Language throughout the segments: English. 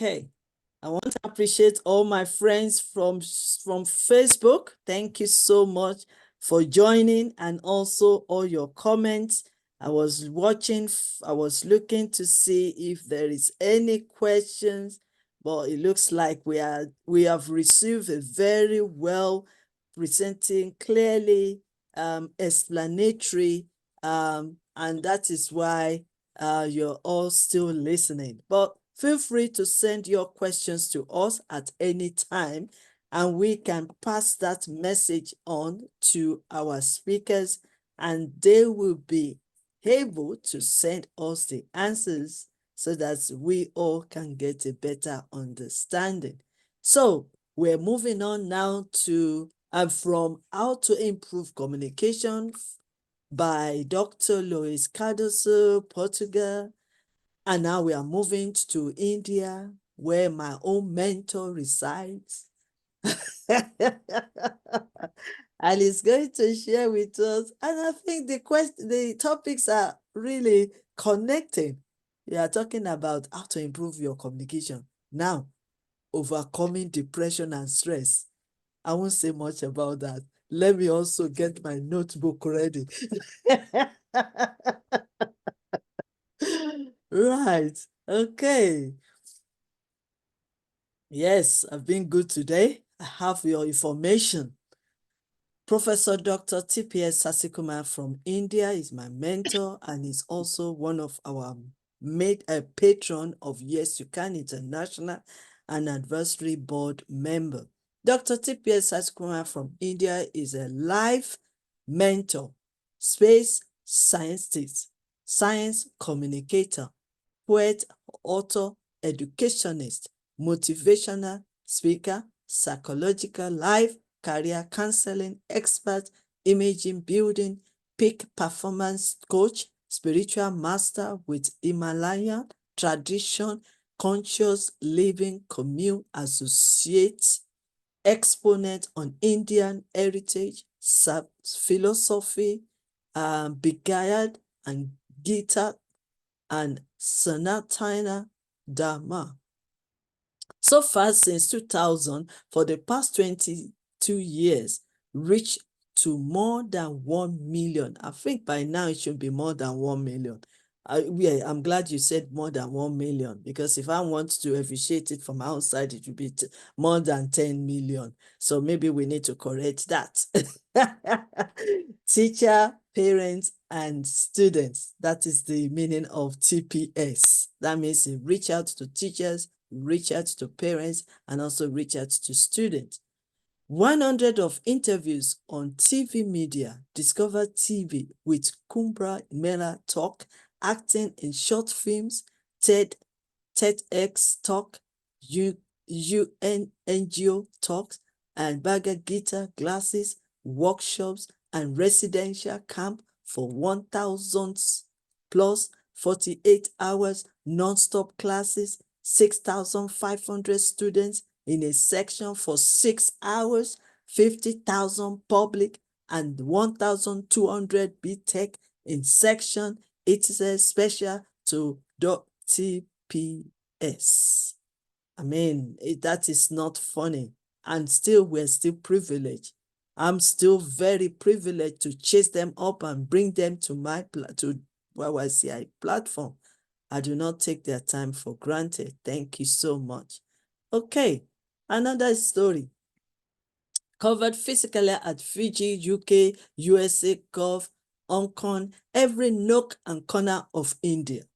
Okay. I want to appreciate all my friends from Facebook. Thank you so much for joining and also all your comments. I was looking to see if there is any questions, but it looks like we have received a very well presenting, clearly explanatory, and that is why you're all still listening. But feel free to send your questions to us at any time, and we can pass that message on to our speakers, and they will be able to send us the answers so that we all can get a better understanding. So we're moving on now to from How to Improve Communication by Dr. Luis Cardoso, Portugal. And now we are moving to India, where my own mentor resides. And he's going to share with us. And I think the topics are really connecting. We are talking about how to improve your communication. Now, overcoming depression and stress. I won't say much about that. Let me also get my notebook ready. Right. Okay. Yes, I've been good today. I have your information. Professor Dr. TPS Sasikumar from India is my mentor and is also one of our patron of Y.Y.C.I International and advisory board member. Dr. TPS Sasikumar from India is a life mentor, space scientist, science communicator, poet, author, educationist, motivational speaker, psychological life, career counseling expert, imaging building, peak performance coach, spiritual master with Himalayan tradition, conscious living commune associate, exponent on Indian heritage, philosophy, Bhagavad and Gita, and Sanatana Dharma. So far since 2000, for the past 22 years, reached to more than 1 million. I think by now it should be more than 1 million. I'm glad you said more than 1 million, because if I want to officiate it from outside, it would be more than 10 million. So maybe we need to correct that. Teacher, parents, and students. That is the meaning of TPS. That means you reach out to teachers, reach out to parents, and also reach out to students. 100 of interviews on TV media, Discover TV with Kumbra Mela Talk, acting in short films, TEDx Talk, UN NGO Talks, and Bhagavad Gita classes, workshops, and residential camp for 1,000 plus 48 hours non-stop classes, 6,500 students in a section for 6 hours, 50,000 public and 1,200 BTech in section. It is a special to TPS. I mean, that is not funny. And still, we're still privileged. I'm still very privileged to chase them up and bring them to my YYCI platform. I do not take their time for granted. Thank you so much. Okay, another story. Covered physically at Fiji, UK, USA, Gulf, Hong Kong, every nook and corner of India.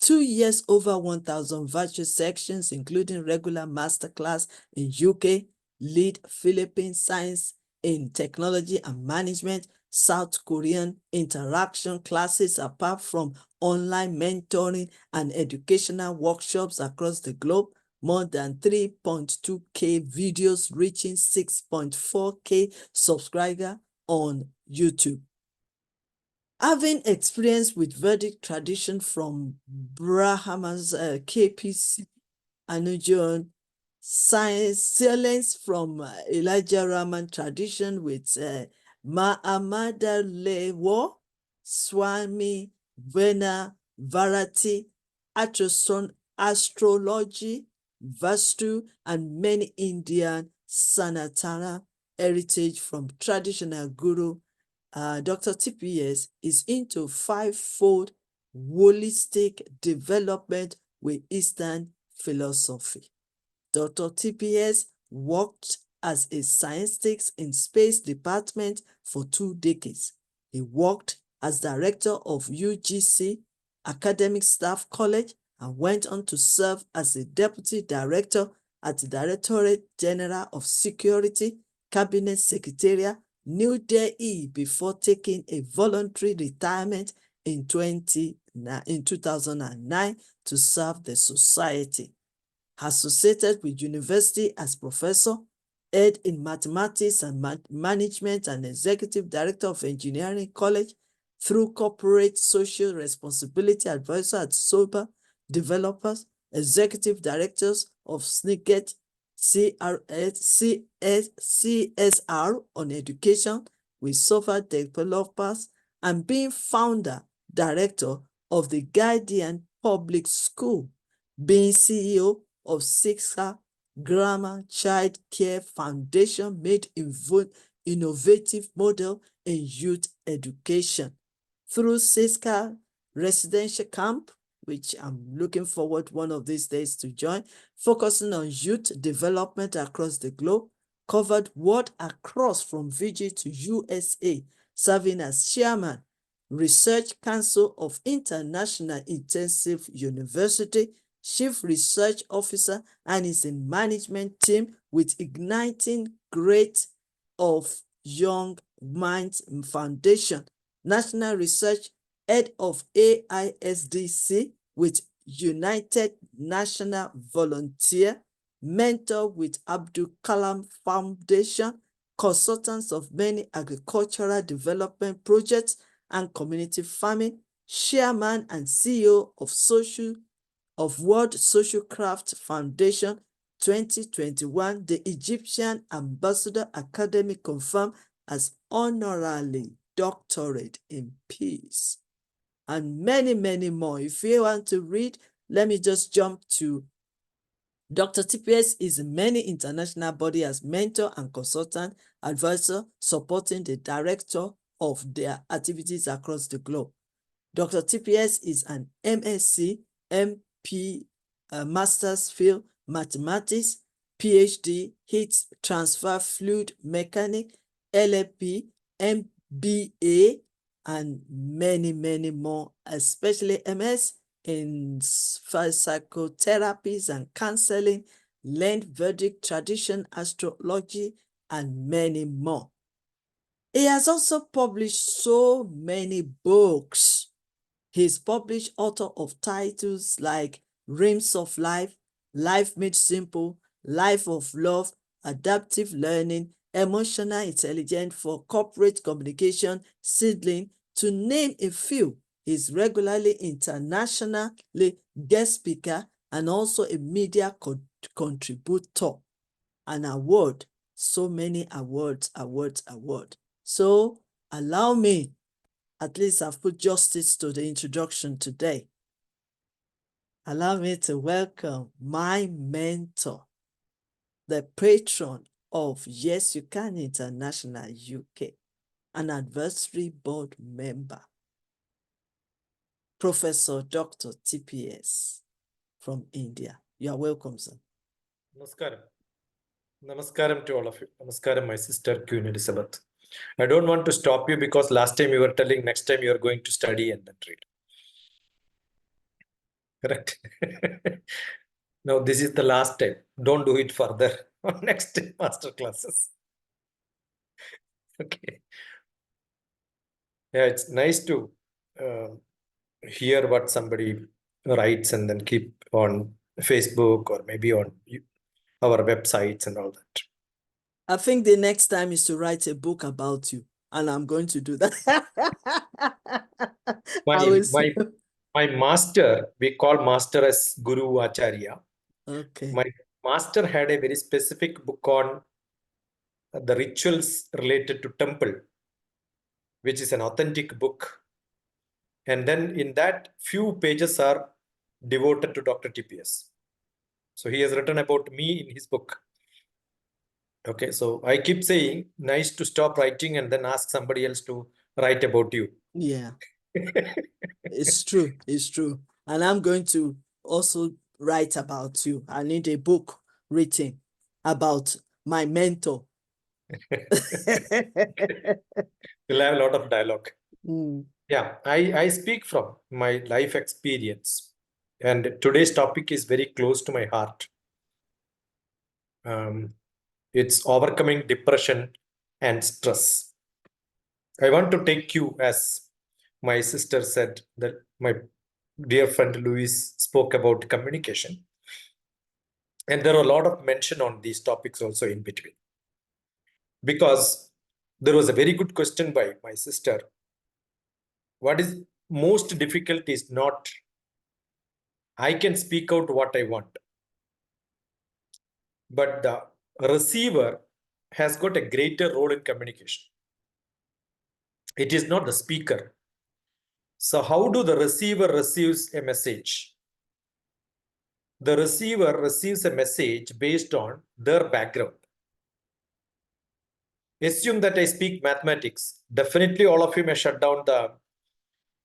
2 years, over 1,000 virtual sections, including regular masterclass in UK, lead Philippine science in technology and management, South Korean interaction classes, apart from online mentoring and educational workshops across the globe, more than 3.2K videos reaching 6.4K subscribers on YouTube. Having experience with Vedic tradition from Brahma's KPC, Anujon, silence from Elijah Raman tradition with Mahamadalewa, Swami Vena Varati, astrology, Vastu, and many Indian Sanatana heritage from traditional guru. Dr. TPS is into five-fold holistic development with Eastern philosophy. Dr. TPS worked as a scientist in space department for 2 decades. He worked as director of UGC Academic Staff College and went on to serve as a deputy director at the Directorate General of Security, Cabinet Secretariat, New Delhi, before taking a voluntary retirement in 2009 to serve the society. Associated with university as professor, head in mathematics and management, and executive director of engineering college, through corporate social responsibility advisor at Sober Developers, executive directors of Snicket CSR on education with software developers, and being founder director of the Guardian Public School, being CEO of Siksa Grammar Child Care Foundation, made innovative model in youth education through Siska Residential Camp, which I'm looking forward one of these days to join, focusing on youth development across the globe, covered world across from Fiji to USA, serving as chairman, Research Council of International Intensive University, Chief Research Officer, and is in management team with Igniting Great of Young Minds Foundation, National Research Head of AISDC with United National Volunteer, mentor with Abdul Kalam Foundation, consultants of many agricultural development projects and community farming, chairman and CEO of World Social Craft Foundation 2021, the Egyptian Ambassador Academy confirmed as honorary doctorate in peace, and many, many more. If you want to read, let me just jump to Dr. TPS is in many international bodies as mentor and consultant advisor, supporting the director of their activities across the globe. Dr. TPS is an MSc, MP, Master's Field Mathematics, PhD, Heat Transfer Fluid Mechanics, LLP, MBA, and many, many more, especially MS in psychotherapies and counseling, land verdict, tradition, astrology, and many more. He has also published so many books. He's published author of titles like Realms of Life, Life Made Simple, Life of Love, Adaptive Learning, Emotional Intelligence for Corporate Communication, Seedling, to name a few. He's regularly internationally guest speaker and also a media contributor. An award, so many awards. So allow me, at least I've put justice to the introduction today. Allow me to welcome my mentor, the patron of Yes You Can International UK, an advisory board member, Professor Dr. TPS from India. You are welcome, sir. Namaskaram. Namaskaram to all of you. Namaskaram, my sister, Queen Elizabeth. I don't want to stop you because last time you were telling next time you are going to study and then read. Correct? No, this is the last time. Don't do it further on next master classes. Okay. Yeah, it's nice to hear what somebody writes and then keep on Facebook or maybe on our websites and all that. I think the next time is to write a book about you, and I'm going to do that. My master, we call master as Guru Acharya. Okay. My master had a very specific book on the rituals related to temple, which is an authentic book. And then in that, few pages are devoted to Dr. TPS. So he has written about me in his book. Okay, so I keep saying, nice to stop writing and then ask somebody else to write about you. Yeah, it's true. It's true. And I'm going to also write about you. I need a book written about my mentor. We'll have a lot of dialogue. Mm. Yeah, I speak from my life experience. And today's topic is very close to my heart. It's overcoming depression and stress. I want to take you, as my sister said, that my dear friend Louis spoke about communication. And there are a lot of mention on these topics also in between. Because there was a very good question by my sister. What is most difficult is not I can speak out what I want, but the receiver has got a greater role in communication. It is not the speaker. So how do the receiver receives a message? The receiver receives a message based on their background. Assume that I speak mathematics. Definitely all of you may shut down the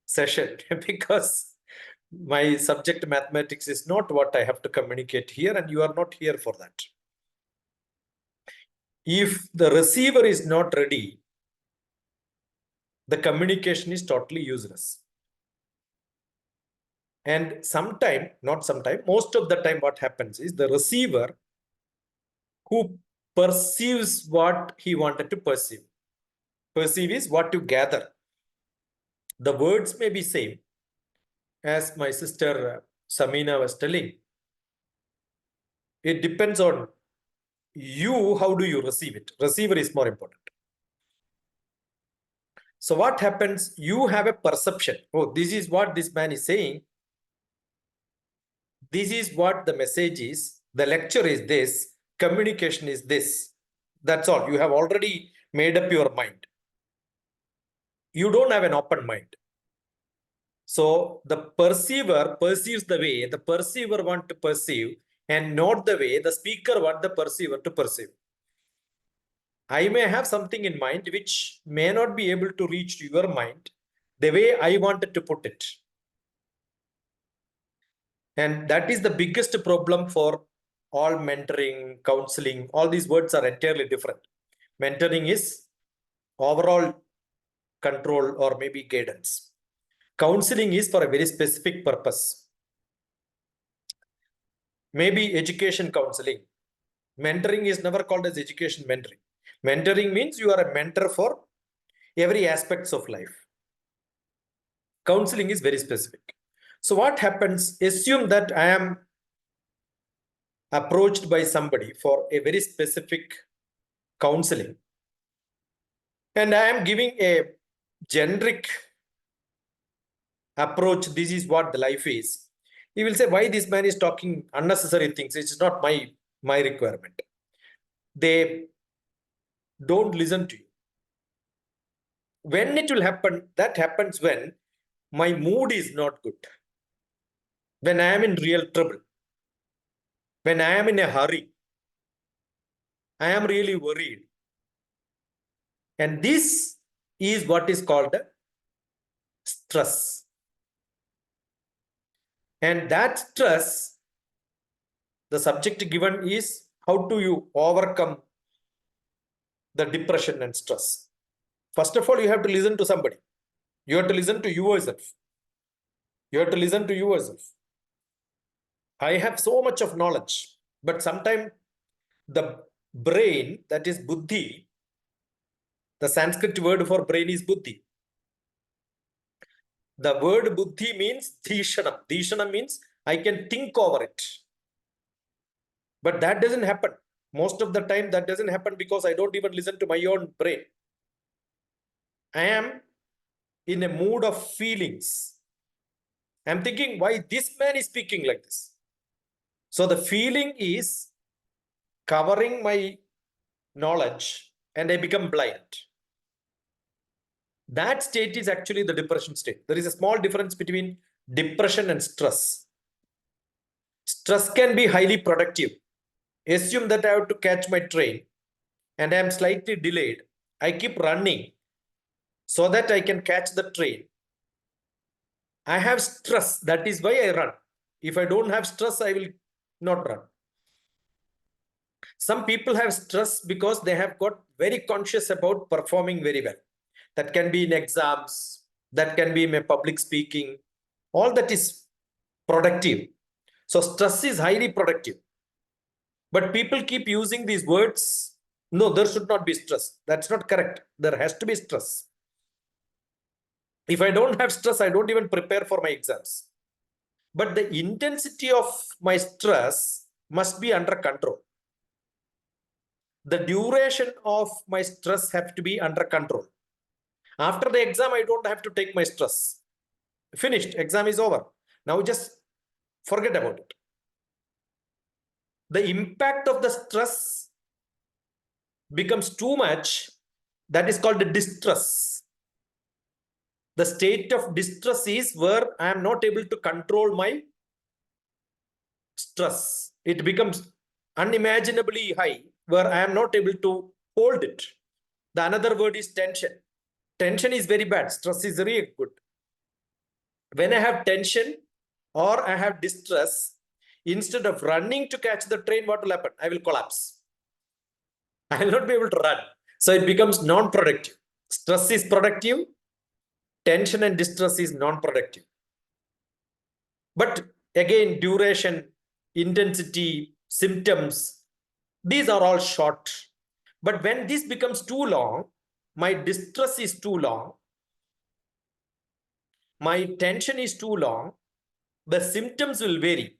session because my subject mathematics is not what I have to communicate here, and you are not here for that. If the receiver is not ready, the communication is totally useless. And sometime, not sometime, most of the time what happens is the receiver who perceives what he wanted to perceive. Perceive is what you gather. The words may be same, as my sister Samina was telling. It depends on you, how do you receive it? Receiver is more important. So what happens? You have a perception. Oh, this is what this man is saying. This is what the message is. The lecture is this. Communication is this. That's all. You have already made up your mind. You don't have an open mind. So the perceiver perceives the way the perceiver want to perceive, and not the way the speaker want the perceiver to perceive. I may have something in mind which may not be able to reach your mind the way I wanted to put it. And that is the biggest problem for all mentoring, counseling. All these words are entirely different. Mentoring is overall control or maybe guidance. Counseling is for a very specific purpose. Maybe education counseling. Mentoring is never called as education mentoring. Mentoring means you are a mentor for every aspects of life. Counseling is very specific. So what happens? Assume that I am approached by somebody for a very specific counseling, and I am giving a generic approach. This is what the life is. He will say, why this man is talking unnecessary things? It's not my requirement. They don't listen to you. When it will happen, that happens when my mood is not good, when I am in real trouble, when I am in a hurry, I am really worried. And this is what is called stress. And that stress, the subject given is how do you overcome the depression and stress. First of all, you have to listen to somebody. You have to listen to yourself. You have to listen to yourself. I have so much of knowledge, but sometimes the brain, that is buddhi, the Sanskrit word for brain is buddhi. The word buddhi means dhishanam. Dhishanam means I can think over it. But that doesn't happen. Most of the time, that doesn't happen because I don't even listen to my own brain. I am in a mood of feelings. I'm thinking, why this man is speaking like this? So the feeling is covering my knowledge and I become blind. That state is actually the depression state. There is a small difference between depression and stress. Stress can be highly productive. Assume that I have to catch my train and I am slightly delayed. I keep running so that I can catch the train. I have stress. That is why I run. If I don't have stress, I will not run. Some people have stress because they have got very conscious about performing very well. That can be in exams, that can be in public speaking. All that is productive. So stress is highly productive. But people keep using these words. No, there should not be stress. That's not correct. There has to be stress. If I don't have stress, I don't even prepare for my exams. But the intensity of my stress must be under control. The duration of my stress have to be under control. After the exam, I don't have to take my stress. Finished. Exam is over. Now just forget about it. The impact of the stress becomes too much. That is called the distress. The state of distress is where I am not able to control my stress. It becomes unimaginably high, where I am not able to hold it. The another word is tension. Tension is very bad. Stress is really good. When I have tension or I have distress, instead of running to catch the train, what will happen? I will collapse. I will not be able to run. So it becomes non-productive. Stress is productive. Tension and distress is non-productive. But again, duration, intensity, symptoms, these are all short. But when this becomes too long, my distress is too long, my tension is too long, the symptoms will vary.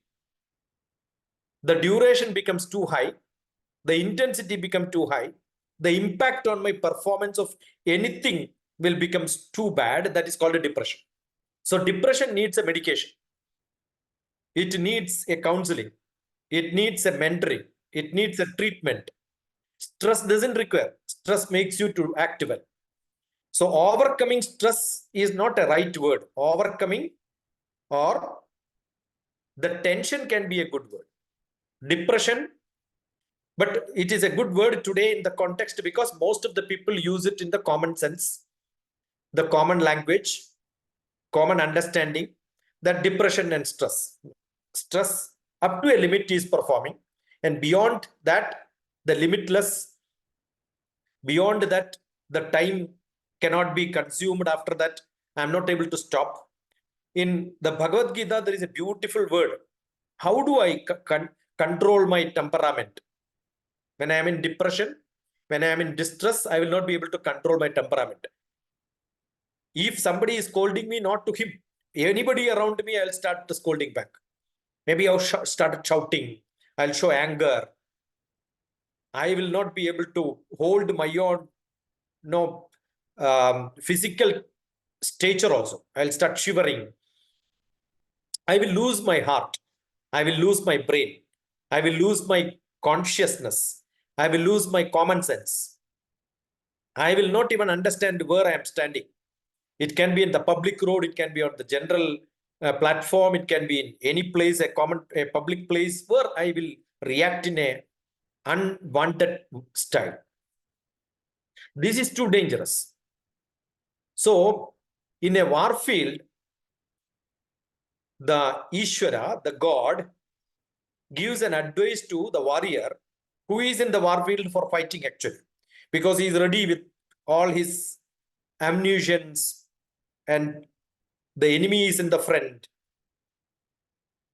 The duration becomes too high, the intensity becomes too high, the impact on my performance of anything will become too bad. That is called a depression. So depression needs a medication. It needs a counseling. It needs a mentoring. It needs a treatment. Stress doesn't require. Stress makes you to act well. So overcoming stress is not a right word. Overcoming or the tension can be a good word. Depression, but it is a good word today in the context because most of the people use it in the common sense, the common language, common understanding, that depression and stress. Stress up to a limit is performing, and beyond that, the limitless, beyond that, the time cannot be consumed. After that, I am not able to stop. In the Bhagavad Gita, there is a beautiful word. How do I control my temperament? When I am in depression, when I am in distress, I will not be able to control my temperament. If somebody is scolding me, not to him, anybody around me, I'll start scolding back. Maybe I'll start shouting. I'll show anger. I will not be able to hold my own physical stature also. I'll start shivering. I will lose my heart. I will lose my brain. I will lose my consciousness. I will lose my common sense. I will not even understand where I am standing. It can be in the public road. It can be on the general platform. It can be in any place, a public place, where I will react in a unwanted style. This is too dangerous. So, in a war field, the Ishvara, the God, gives an advice to the warrior who is in the war field for fighting actually, because he is ready with all his ammunitions and the enemy is in the front.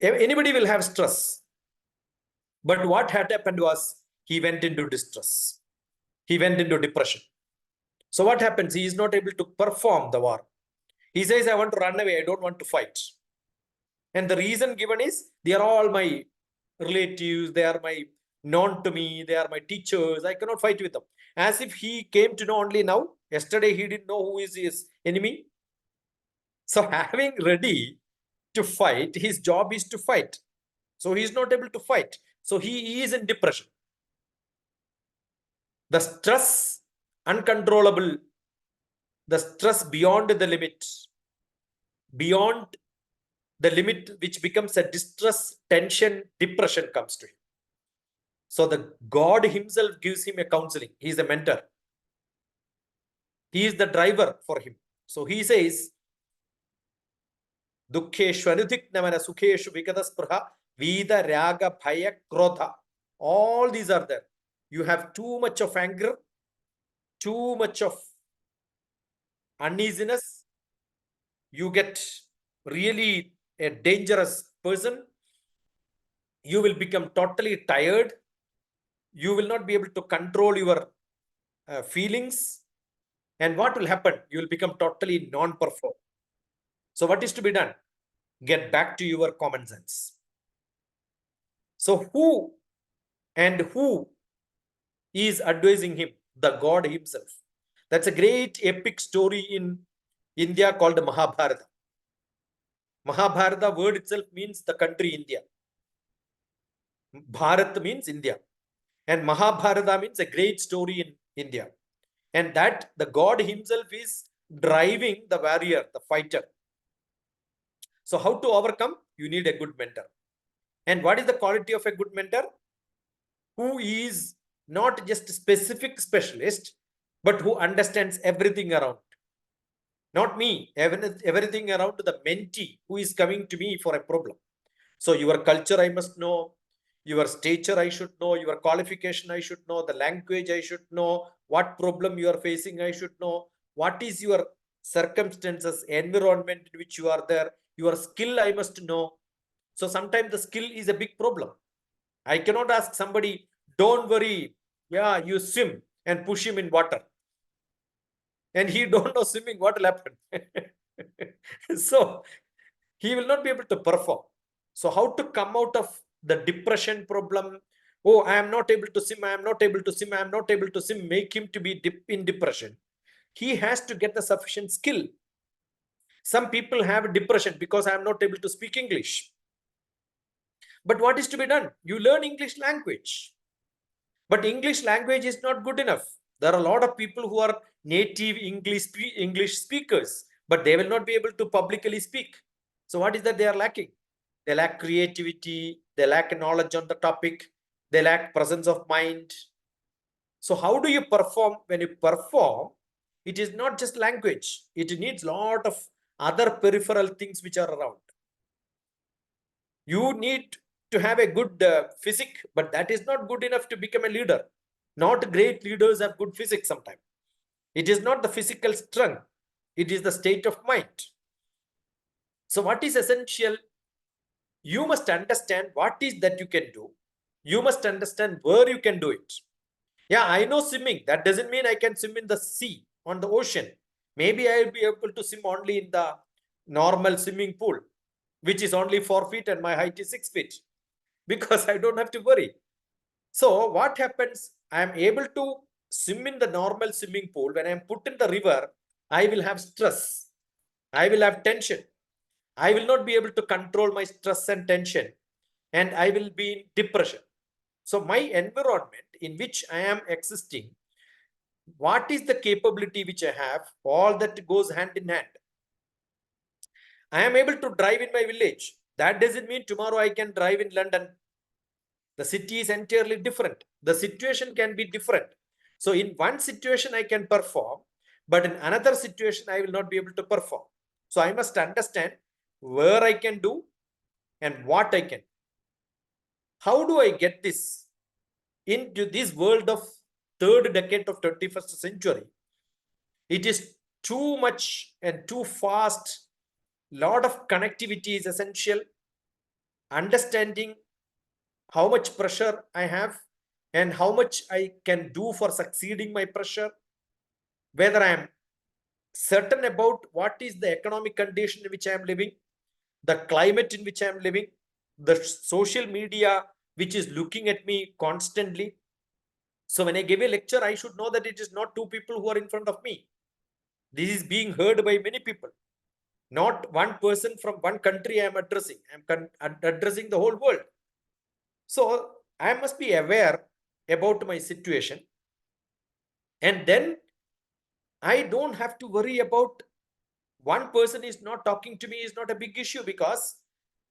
Anybody will have stress. But what had happened was he went into distress. He went into depression. So what happens? He is not able to perform the war. He says, I want to run away. I don't want to fight. And the reason given is, they are all my relatives. They are my known to me. They are my teachers. I cannot fight with them. As if he came to know only now. Yesterday, he didn't know who is his enemy. So having ready to fight, his job is to fight. So he is not able to fight. So he is in depression. The stress, uncontrollable, the stress beyond the limit, beyond the limit which becomes a distress, tension, depression comes to him. So the God himself gives him a counseling. He is a mentor. He is the driver for him. So he says, Dukheshu anudhiknamana sukheshu vikadaspurha vida raga bhaya krodha. All these are there. You have too much of anger, too much of uneasiness. You get really a dangerous person. You will become totally tired. You will not be able to control your feelings. And what will happen? You will become totally non-perform. So what is to be done? Get back to your common sense. So who is advising him? The God himself. That's a great epic story in India called Mahabharata. Mahabharata word itself means the country India. Bharat means India. And Mahabharata means a great story in India. And that the God himself is driving the warrior, the fighter. So how to overcome? You need a good mentor. And what is the quality of a good mentor? Who is not just a specific specialist, but who understands everything around. Not me, everything around the mentee who is coming to me for a problem. So your culture I must know, your stature I should know, your qualification I should know, the language I should know, what problem you are facing I should know, what is your circumstances, environment in which you are there, your skill I must know. So sometimes the skill is a big problem. I cannot ask somebody, don't worry, yeah, you swim and push him in water. And he don't know swimming, what will happen? So he will not be able to perform. So how to come out of the depression problem? Oh, I am not able to swim, I am not able to swim, I am not able to swim, make him to be in depression. He has to get the sufficient skill. Some people have depression because I am not able to speak English. But what is to be done? You learn English language. But English language is not good enough. There are a lot of people who are native English speakers, but they will not be able to publicly speak. So what is that they are lacking? They lack creativity, they lack knowledge on the topic, they lack presence of mind. So how do you perform? When you perform, it is not just language. It needs a lot of other peripheral things which are around. You need to have a good physique, but that is not good enough to become a leader. Not great leaders have good physique sometimes. It is not the physical strength. It is the state of mind. So what is essential? You must understand what is that you can do. You must understand where you can do it. Yeah, I know swimming. That doesn't mean I can swim in the sea, on the ocean. Maybe I will be able to swim only in the normal swimming pool, which is only 4 feet and my height is 6 feet, because I don't have to worry. So what happens? I am able to swim in the normal swimming pool. When I am put in the river, I will have stress. I will have tension. I will not be able to control my stress and tension, and I will be in depression. So my environment in which I am existing, what is the capability which I have? All that goes hand in hand. I am able to drive in my village. That doesn't mean tomorrow I can drive in London. The city is entirely different. The situation can be different. So in one situation I can perform, but in another situation I will not be able to perform. So I must understand where I can do and what I can. How do I get this into this world of third decade of 21st century? It is too much and too fast. Lot of connectivity is essential. Understanding how much pressure I have and how much I can do for succeeding my pressure, whether I am certain about what is the economic condition in which I am living, the climate in which I am living, the social media which is looking at me constantly. So when I give a lecture, I should know that it is not two people who are in front of me. This is being heard by many people. Not one person from one country I am addressing. I am addressing the whole world. So I must be aware about my situation. And then I don't have to worry about one person is not talking to me is not a big issue, because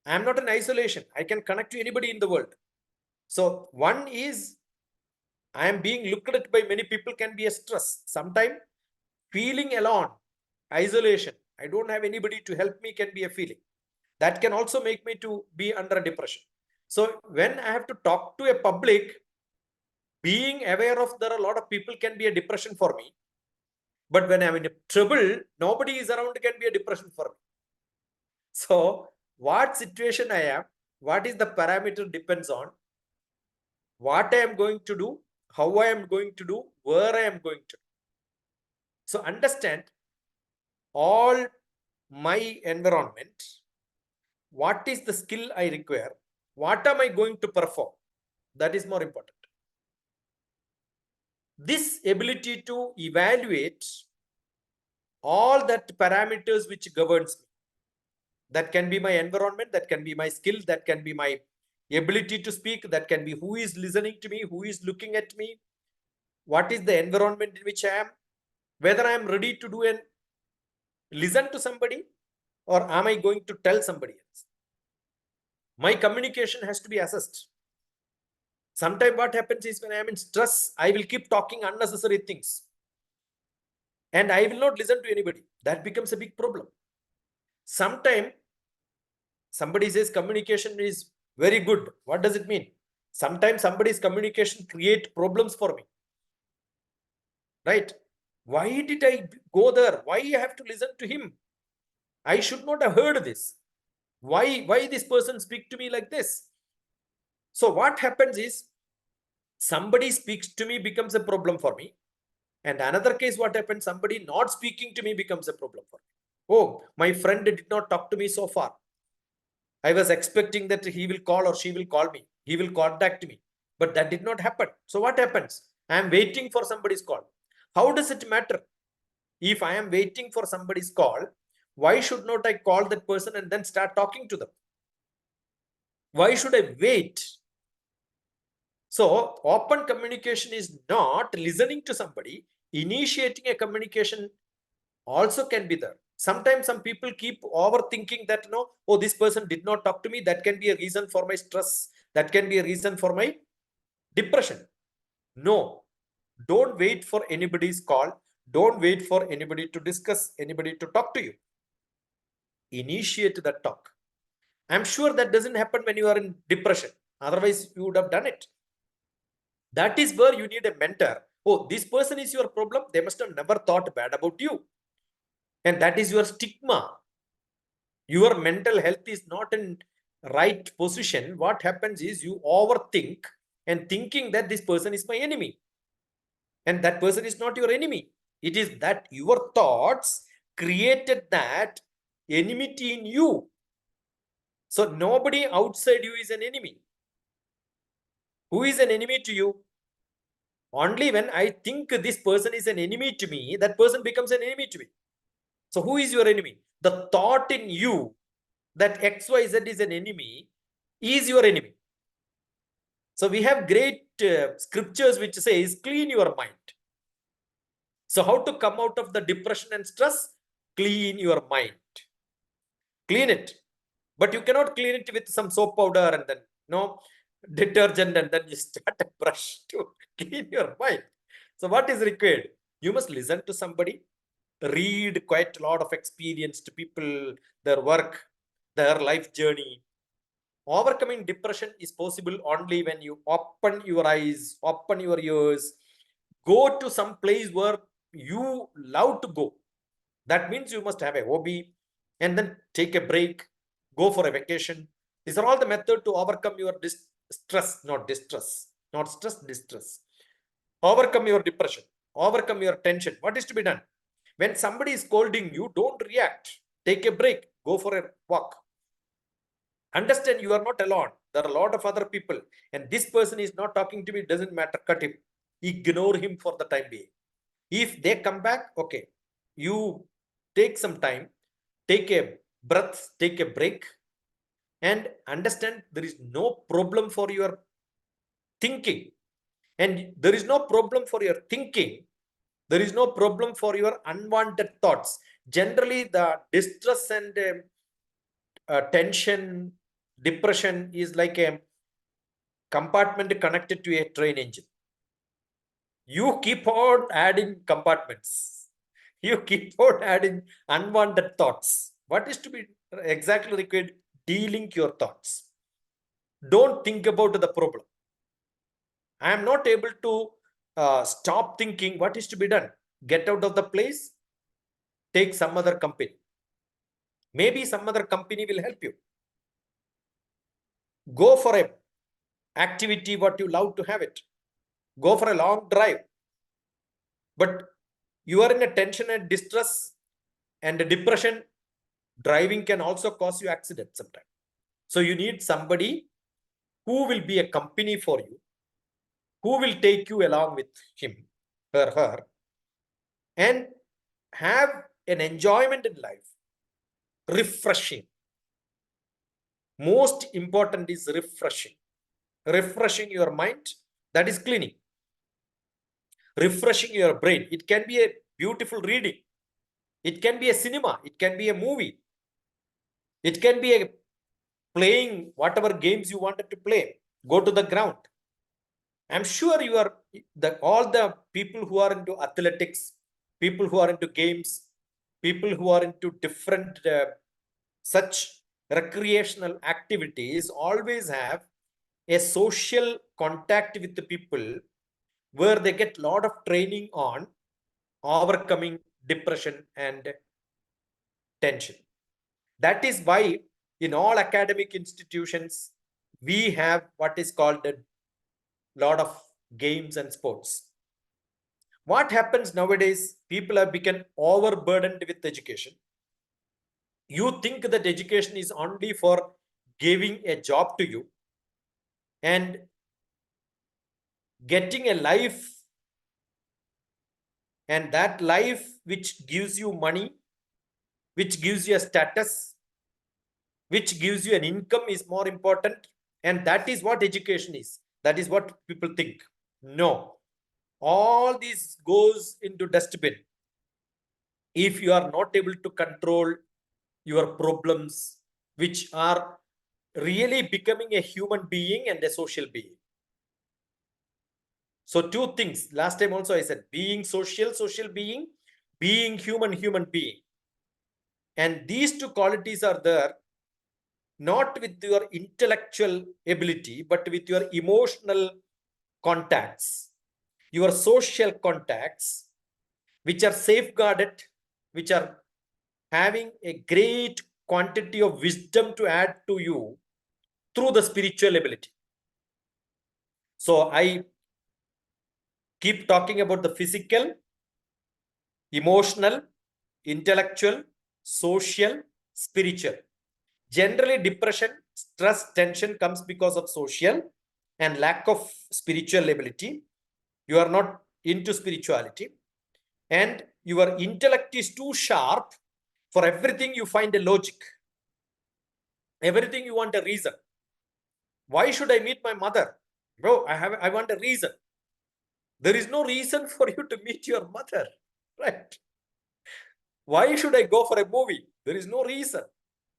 I am not in isolation. I can connect to anybody in the world. So one is I am being looked at by many people can be a stress. Sometimes feeling alone, isolation, I don't have anybody to help me can be a feeling. That can also make me to be under a depression. So when I have to talk to a public, being aware of there are a lot of people can be a depression for me. But when I'm in trouble, nobody is around can be a depression for me. So what situation I am, what is the parameter depends on what I am going to do, how I am going to do, where I am going to. So understand all my environment, what is the skill I require, what am I going to perform? That is more important. This ability to evaluate all that parameters which governs me. That can be my environment, that can be my skill, that can be my ability to speak, that can be who is listening to me, who is looking at me, what is the environment in which I am, whether I am ready to do and listen to somebody or am I going to tell somebody else. My communication has to be assessed. Sometimes what happens is when I am in stress, I will keep talking unnecessary things and I will not listen to anybody. That becomes a big problem. Sometimes somebody says communication is very good. What does it mean? Sometimes somebody's communication create problems for me. Right? Why did I go there? Why I have to listen to him? I should not have heard this. Why this person speak to me like this? So what happens is somebody speaks to me becomes a problem for me. And another case, what happens? Somebody not speaking to me becomes a problem for me. Oh, my friend did not talk to me so far. I was expecting that he will call or she will call me. He will contact me. But that did not happen. So what happens? I am waiting for somebody's call. How does it matter? If I am waiting for somebody's call, why should not I call that person and then start talking to them? Why should I wait? So open communication is not listening to somebody, initiating a communication also can be there. Sometimes some people keep overthinking that, no, oh, this person did not talk to me. That can be a reason for my stress. That can be a reason for my depression. No, don't wait for anybody's call. Don't wait for anybody to discuss, anybody to talk to you. Initiate that talk. I'm sure that doesn't happen when you are in depression. Otherwise, you would have done it. That is where you need a mentor. Oh, this person is your problem. They must have never thought bad about you. And that is your stigma. Your mental health is not in right position. What happens is you overthink and thinking that this person is my enemy. And that person is not your enemy. It is that your thoughts created that enmity in you. So nobody outside you is an enemy. Who is an enemy to you? Only when I think this person is an enemy to me, that person becomes an enemy to me. So who is your enemy? The thought in you that XYZ is an enemy is your enemy. So we have great scriptures which says clean your mind. So how to come out of the depression and stress? Clean your mind. Clean it. But you cannot clean it with some soap powder and then detergent and then you start a brush to clean your mind. So what is required? You must listen to somebody, read quite a lot of experienced people, their work, their life journey. Overcoming depression is possible only when you open your eyes, open your ears, go to some place where you love to go. That means you must have a hobby and then take a break, go for a vacation. These are all the methods to overcome your stress, not distress, not stress, distress. Overcome your depression, overcome your tension. What is to be done? When somebody is scolding you, don't react. Take a break, go for a walk. Understand you are not alone. There are a lot of other people, and this person is not talking to me. Doesn't matter. Cut him. Ignore him for the time being. If they come back, okay, you take some time, take a breath, take a break, and understand there is no problem for your thinking. And there is no problem for your thinking. There is no problem for your unwanted thoughts. Generally, the distress and tension Depression is like a compartment connected to a train engine. You keep on adding compartments. You keep on adding unwanted thoughts. What is to be exactly required? Delink your thoughts. Don't think about the problem. I am not able to stop thinking. What is to be done? Get out of the place. Take some other company. Maybe some other company will help you. Go for a activity what you love to have it. Go for a long drive. But you are in a tension and distress and depression. Driving can also cause you accident sometimes. So you need somebody who will be a company for you, who will take you along with him, her, and have an enjoyment in life. Refreshing. Most important is refreshing. Refreshing your mind, that is cleaning. Refreshing your brain. It can be a beautiful reading. It can be a cinema. It can be a movie. It can be a playing whatever games you wanted to play. Go to the ground. I'm sure you are all the people who are into athletics, people who are into games, people who are into different such recreational activities always have a social contact with the people where they get a lot of training on overcoming depression and tension. That is why in all academic institutions, we have what is called a lot of games and sports. What happens nowadays, people have become overburdened with education. You think that education is only for giving a job to you and getting a life, and that life which gives you money, which gives you a status, which gives you an income is more important. And that is what education is. That is what people think. No, all this goes into dustbin if you are not able to control your problems, which are really becoming a human being and a social being. So two things. Last time also I said, being social being, being human being. And these two qualities are there not with your intellectual ability, but with your emotional contacts, your social contacts, which are safeguarded, which are having a great quantity of wisdom to add to you through the spiritual ability. So I keep talking about the physical, emotional, intellectual, social, spiritual. Generally, depression, stress, tension comes because of social and lack of spiritual ability. You are not into spirituality, and your intellect is too sharp. For everything you find a logic. Everything you want a reason. Why should I meet my mother? Bro, I want a reason. There is no reason for you to meet your mother, right? Why should I go for a movie? There is no reason.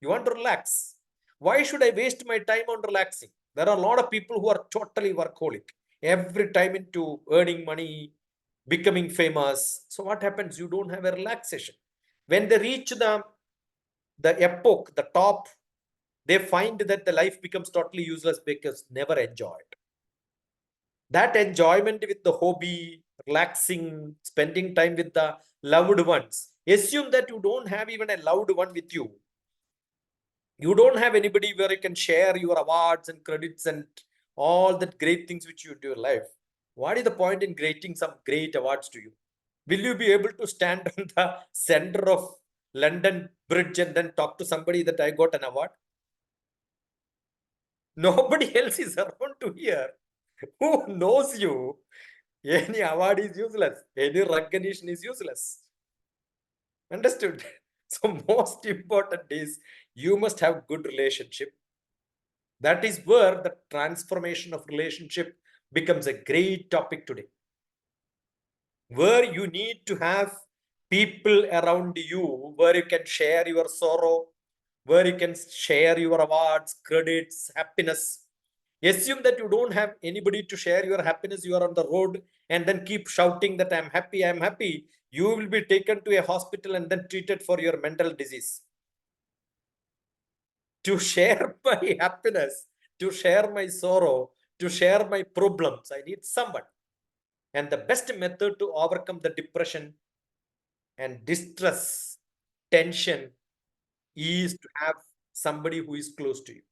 You want to relax. Why should I waste my time on relaxing? There are a lot of people who are totally workaholic. Every time into earning money, becoming famous. So what happens? You don't have a relaxation. When they reach the epoch, the top, they find that the life becomes totally useless because never enjoyed. That enjoyment with the hobby, relaxing, spending time with the loved ones. Assume that you don't have even a loved one with you. You don't have anybody where you can share your awards and credits and all that great things which you do in your life. What is the point in grading some great awards to you? Will you be able to stand on the center of London Bridge and then talk to somebody that I got an award? Nobody else is around to hear. Who knows you? Any award is useless. Any recognition is useless. Understood? So most important is you must have good relationship. That is where the transformation of relationship becomes a great topic today. Where you need to have people around you, where you can share your sorrow, where you can share your awards, credits, happiness. Assume that you don't have anybody to share your happiness. You are on the road and then keep shouting that I'm happy, I'm happy. You will be taken to a hospital and then treated for your mental disease. To share my happiness, to share my sorrow, to share my problems, I need someone. And the best method to overcome the depression and distress, tension, is to have somebody who is close to you.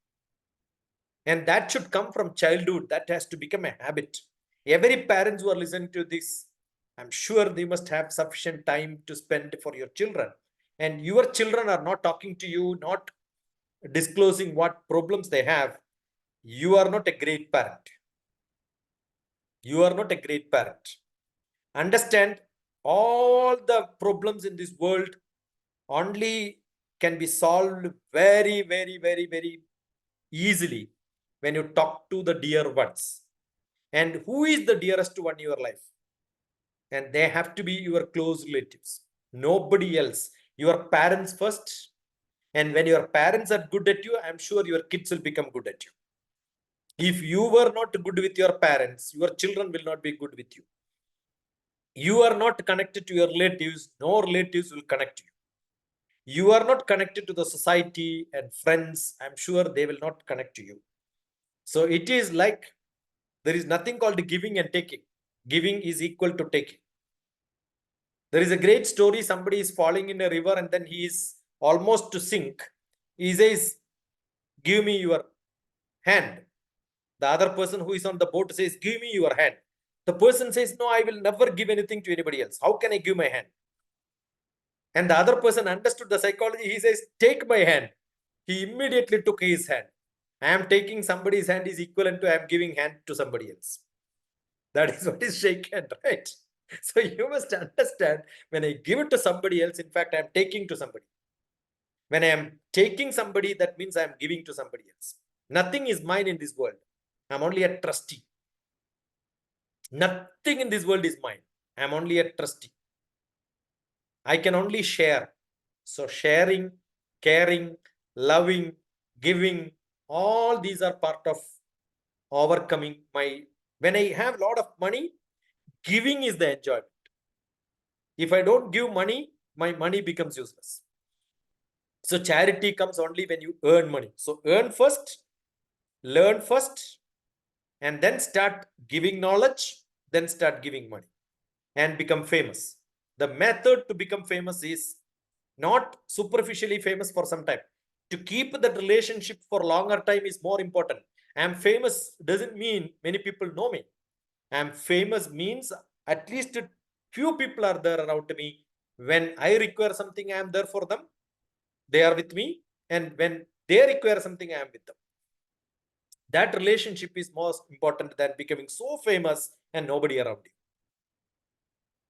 And that should come from childhood. That has to become a habit. Every parents who are listening to this, I'm sure they must have sufficient time to spend for your children. And your children are not talking to you, not disclosing what problems they have. You are not a great parent. You are not a great parent. Understand, all the problems in this world only can be solved very, very, very, very easily when you talk to the dear ones. And who is the dearest one in your life? And they have to be your close relatives, nobody else. Your parents first. And when your parents are good at you, I'm sure your kids will become good at you. If you were not good with your parents, your children will not be good with you. You are not connected to your relatives, no relatives will connect you. You are not connected to the society and friends, I'm sure they will not connect to you. So it is like there is nothing called giving and taking. Giving is equal to taking. There is a great story. Somebody is falling in a river and then he is almost to sink. He says, give me your hand. The other person who is on the boat says, give me your hand. The person says, no, I will never give anything to anybody else. How can I give my hand? And the other person understood the psychology. He says, take my hand. He immediately took his hand. I am taking somebody's hand is equivalent to I am giving hand to somebody else. That is what is shake hand, right? So you must understand, when I give it to somebody else, in fact, I am taking to somebody. When I am taking somebody, that means I am giving to somebody else. Nothing is mine in this world. I'm only a trustee. Nothing in this world is mine. I'm only a trustee. I can only share. So sharing, caring, loving, giving, all these are part of overcoming my, when I have a lot of money, giving is the enjoyment. If I don't give money, my money becomes useless. So charity comes only when you earn money. So earn first, learn first, and then start giving knowledge, then start giving money and become famous. The method to become famous is not superficially famous for some time. To keep that relationship for longer time is more important. I am famous doesn't mean many people know me. I am famous means at least few people are there around me. When I require something, I am there for them. They are with me. And when they require something, I am with them. That relationship is most important than becoming so famous and nobody around you.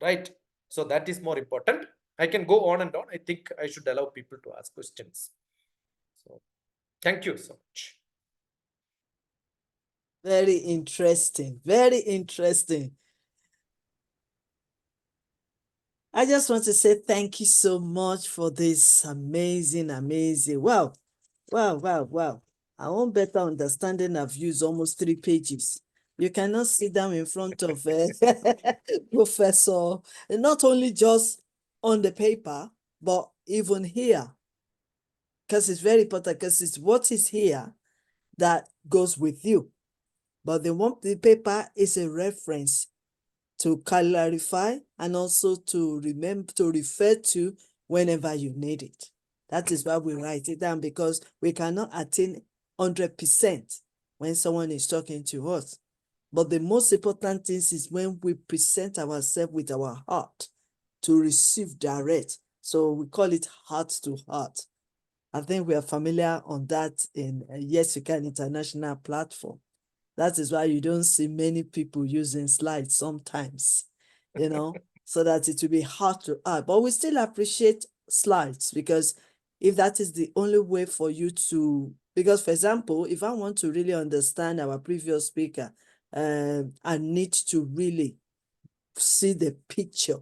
Right? So that is more important. I can go on and on. I think I should allow people to ask questions. So thank you so much. Very interesting. Very interesting. I just want to say thank you so much for this amazing, amazing. Wow. Wow, wow, wow. Our own better understanding of you is almost 3 pages. You cannot sit down in front of a professor, and not only just on the paper, but even here, because it's very important, because it's what is here that goes with you. But the paper is a reference to clarify and also to remember, to refer to whenever you need it. That is why we write it down, because we cannot attain 100% when someone is talking to us. But the most important thing is when we present ourselves with our heart to receive direct. So we call it heart to heart. I think we are familiar on that in Y.Y.C.I international platform. That is why you don't see many people using slides sometimes, so that it will be hard to add. But we still appreciate slides, because if that is the only way for you to, because for example, if I want to really understand our previous speaker, I need to really see the picture,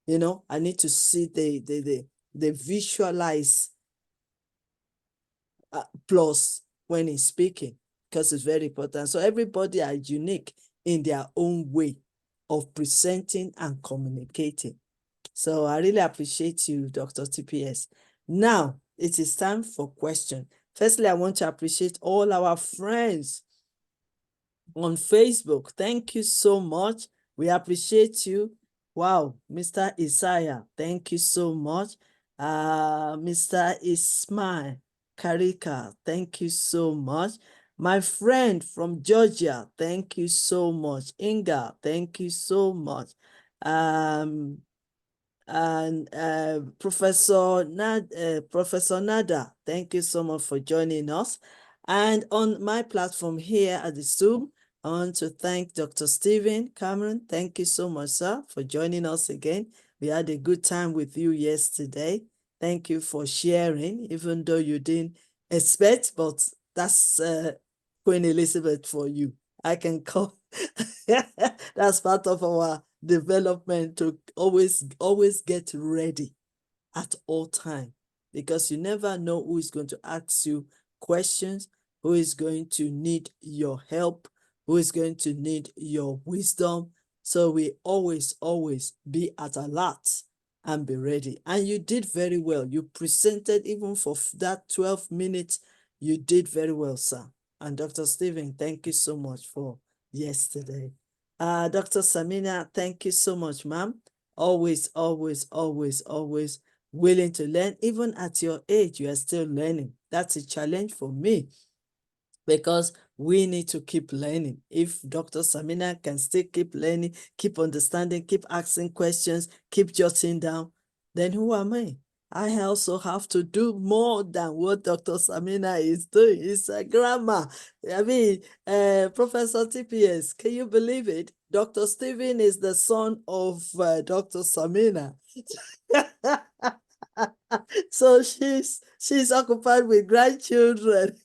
I need to see the visualize plus when he's speaking, because it's very important. So everybody are unique in their own way of presenting and communicating. So I really appreciate you, Dr. TPS. Now, it is time for question. Firstly, I want to appreciate all our friends on Facebook. Thank you so much. We appreciate you. Wow, Mr. Isaiah, thank you so much. Mr. Ismail Karika, thank you so much. My friend from Georgia, thank you so much. Inga, thank you so much. Um, and Professor Nada, thank you so much for joining us. And on my platform here at the Zoom, I want to thank Dr. Stephen Cameron. Thank you so much, sir, for joining us again. We had a good time with you yesterday. Thank you for sharing, even though you didn't expect, but that's Queen Elizabeth for you. I can call that's part of our development, to always get ready at all time, because you never know who is going to ask you questions, who is going to need your help, who is going to need your wisdom. So we always be at alert and be ready. And you did very well. You presented even for that 12 minutes. You did very well, sir. And Dr. Stephen, thank you so much for yesterday. Dr. Samina, thank you so much, ma'am. Always willing to learn. Even at your age, you are still learning. That's a challenge for me, because we need to keep learning. If Dr. Samina can still keep learning, keep understanding, keep asking questions, keep jotting down, then who am I? I also have to do more than what Dr. Samina is doing. It's a grammar. I mean, Professor TPS, can you believe it? Dr. Stephen is the son of Dr. Samina. So she's occupied with grandchildren,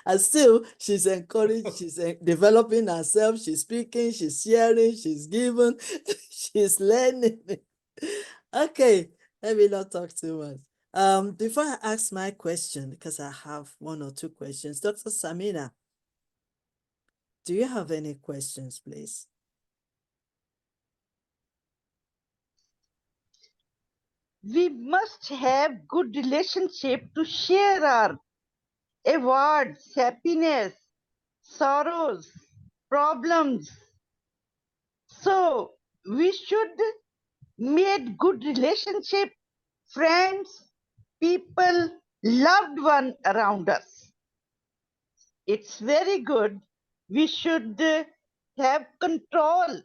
and still she's encouraged, she's developing herself, she's speaking, she's sharing, she's giving, she's learning. Okay, let me not talk too much. Before I ask my question, because I have one or two questions, Dr. Samina, do you have any questions, please? We must have good relationship to share our awards, happiness, sorrows, problems. So we should make good relationship, friends, people, loved one around us. It's very good. We should have control,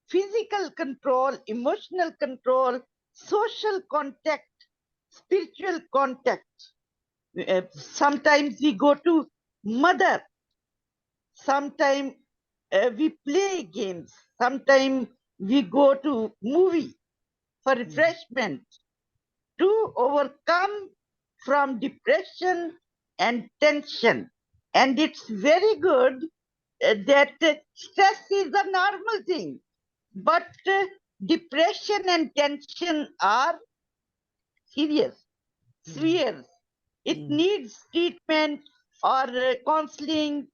physical control, emotional control, social contact, spiritual contact. Sometimes we go to mother, sometimes we play games, sometimes we go to movie for refreshment to overcome from depression and tension. And it's very good that stress is a normal thing, but depression and tension are serious, severe. It needs treatment or counseling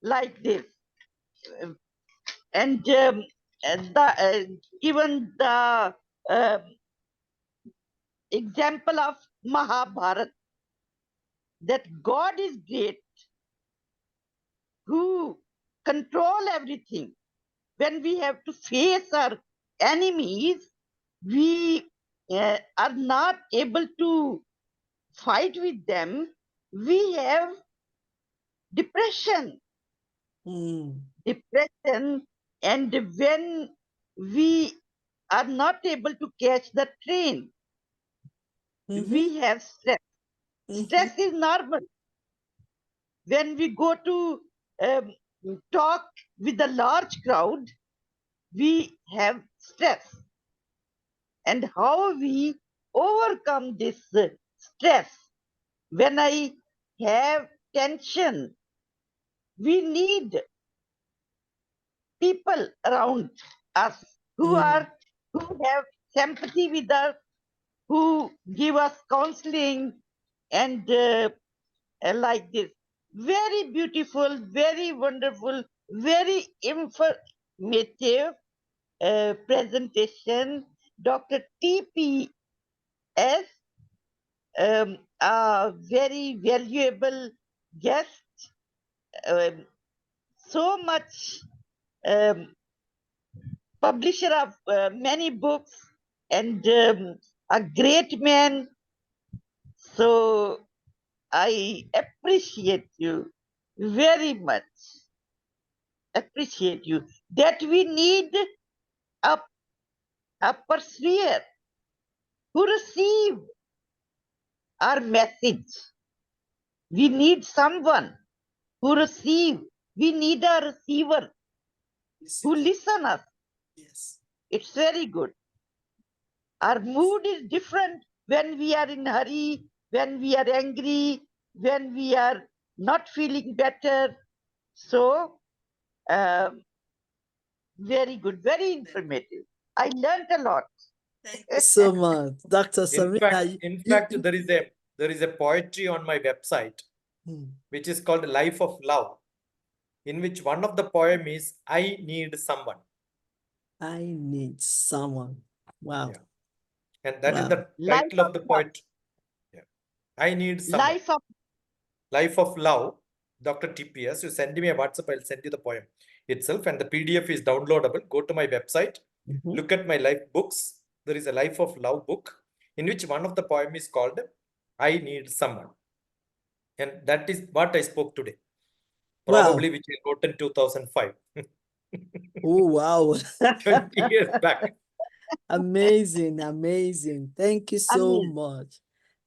like this. And even the example of Mahabharata, that God is great, who control everything. When we have to face our enemies, we are not able to fight with them. We have depression. Depression, and when we are not able to catch the train, we have stress. Stress is normal. When we go to talk with a large crowd, we have stress. And how we overcome this stress? When I have tension, we need people around us who have sympathy with us, who give us counseling and like this. Very beautiful, very wonderful, very informative presentation. Dr. TPS, a very valuable guest, um, so much publisher of many books and a great man. So I appreciate you very much. Appreciate you. That we need a, a persuader who receive our message. We need someone who receive. We need a receiver who listen us. Yes. It's very good. Our mood is different when we are in hurry, when we are angry, when we are not feeling better. So, very good, very informative. I learned a lot. Thank you so much, Dr. In Samina. fact, there is a poetry on my website, which is called Life of Love, in which one of the poem is I need someone. I need someone. Wow. Yeah. And that is Wow. the title of the poetry. Yeah. I need someone. Life of Love, Dr. TPS. You send me a WhatsApp, I'll send you the poem itself, and the PDF is downloadable. Go to my website, look at my life books. There is a Life of Love book in which one of the poem is called I Need Someone. And that is what I spoke today. Probably Wow. which I wrote in 2005. Oh, wow. 20 years back. Amazing, amazing. Thank you so much.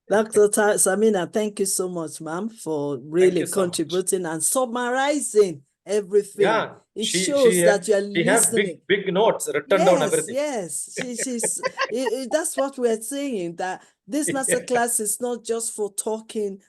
Dr. Samina, thank you so much, ma'am, for really So contributing and summarizing everything. Yeah, It she shows that you're she have listening. big notes written down everything. Yes. That's what we're saying, that this masterclass is not just for talking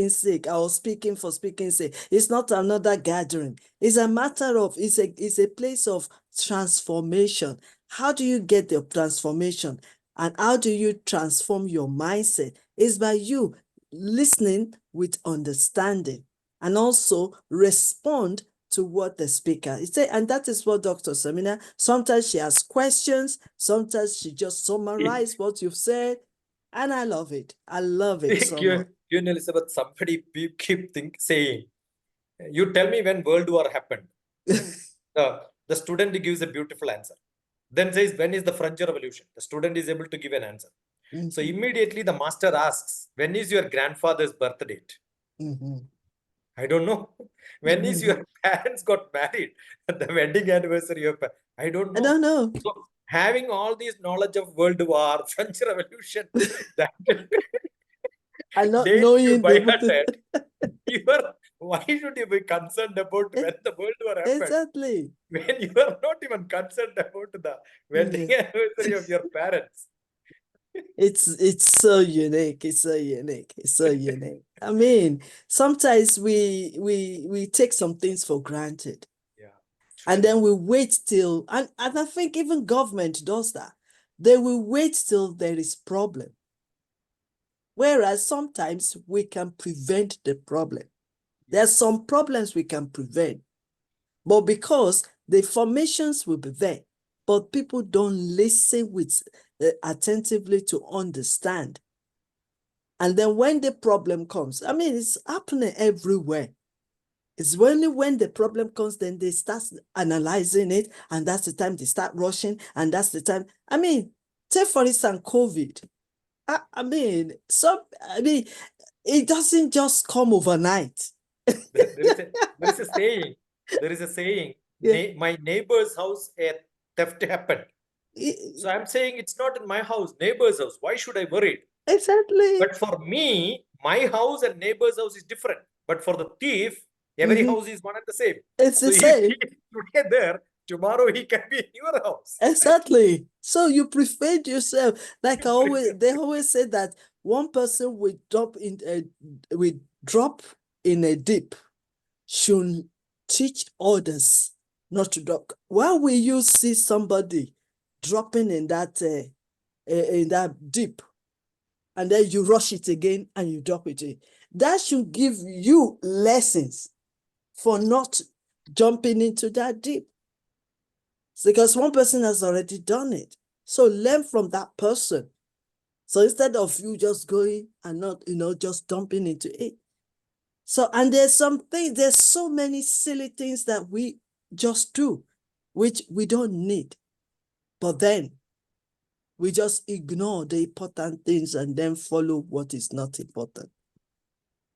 sake or speaking for speaking sake. It's not another gathering. It's a matter of, it's a place of transformation. How do you get the transformation? And how do you transform your mindset? It's by you listening with understanding and also respond to what the speaker is saying. And that is what Dr. Samina, sometimes she has questions, sometimes she just summarizes what you've said. And I love it. I love it so much. You know, Elizabeth, somebody keep saying, you tell me when World War happened. The student gives a beautiful answer. Then says, when is the French Revolution? The student is able to give an answer. So immediately the master asks, when is your grandfather's birth date? I don't know. When is your parents got married? The wedding anniversary of I don't know. I don't know. So having all this knowledge of World War, French Revolution, that I'm not dates you knowing by the heart, why should you be concerned about when the World War happened? Exactly. When you are not even concerned about the wedding anniversary of your parents. It's so unique. It's so unique. It's so unique. I mean, sometimes we take some things for granted. Yeah. And then we wait till, and I think even government does that. They will wait till there is problem. Whereas sometimes we can prevent the problem. There's some problems we can prevent. But because the formations will be there, but people don't listen with attentively to understand. And then when the problem comes, I mean, it's happening everywhere. It's only when the problem comes, then they start analyzing it, and that's the time they start rushing, and that's the time. I mean, take for instance, COVID. I mean, it doesn't just come overnight. There is a saying. There is a saying. Yeah. My neighbor's house, a theft happened. So I'm saying it's not in my house, neighbor's house. Why should I worry? Exactly. But for me, my house and neighbor's house is different. But for the thief, every house is one and the same. It's the So same. if today there, tomorrow he can be in your house. Exactly. So you prevent yourself. Like they always say that one person will drop in a deep should teach others not to drop. Why will you see somebody dropping in that deep, and then you rush it again and you drop it in? that should give you lessons for not jumping into that deep. Because one person has already done it. So learn from that person. So instead of you just going and not, just dumping into it. So, and there's so many silly things that we just do, which we don't need. But then we just ignore the important things and then follow what is not important.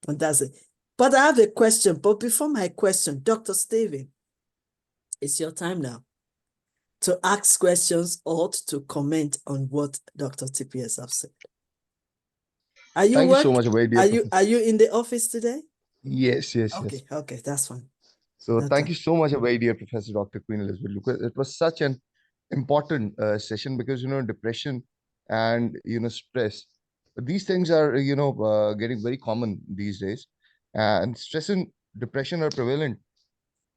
And that's it. But I have a question. But before my question, Dr. Steven, it's your time now to ask questions or to comment on what Dr. TPS have said. Are you Thank you so much, my dear Professor. Are you in the office today? Yes, yes, Okay, yes. okay, that's fine. So Okay. thank you so much, my dear Professor Dr. Queen Elizabeth. Look, it was such an important session because, depression and, stress, these things are, getting very common these days. And stress and depression are prevalent,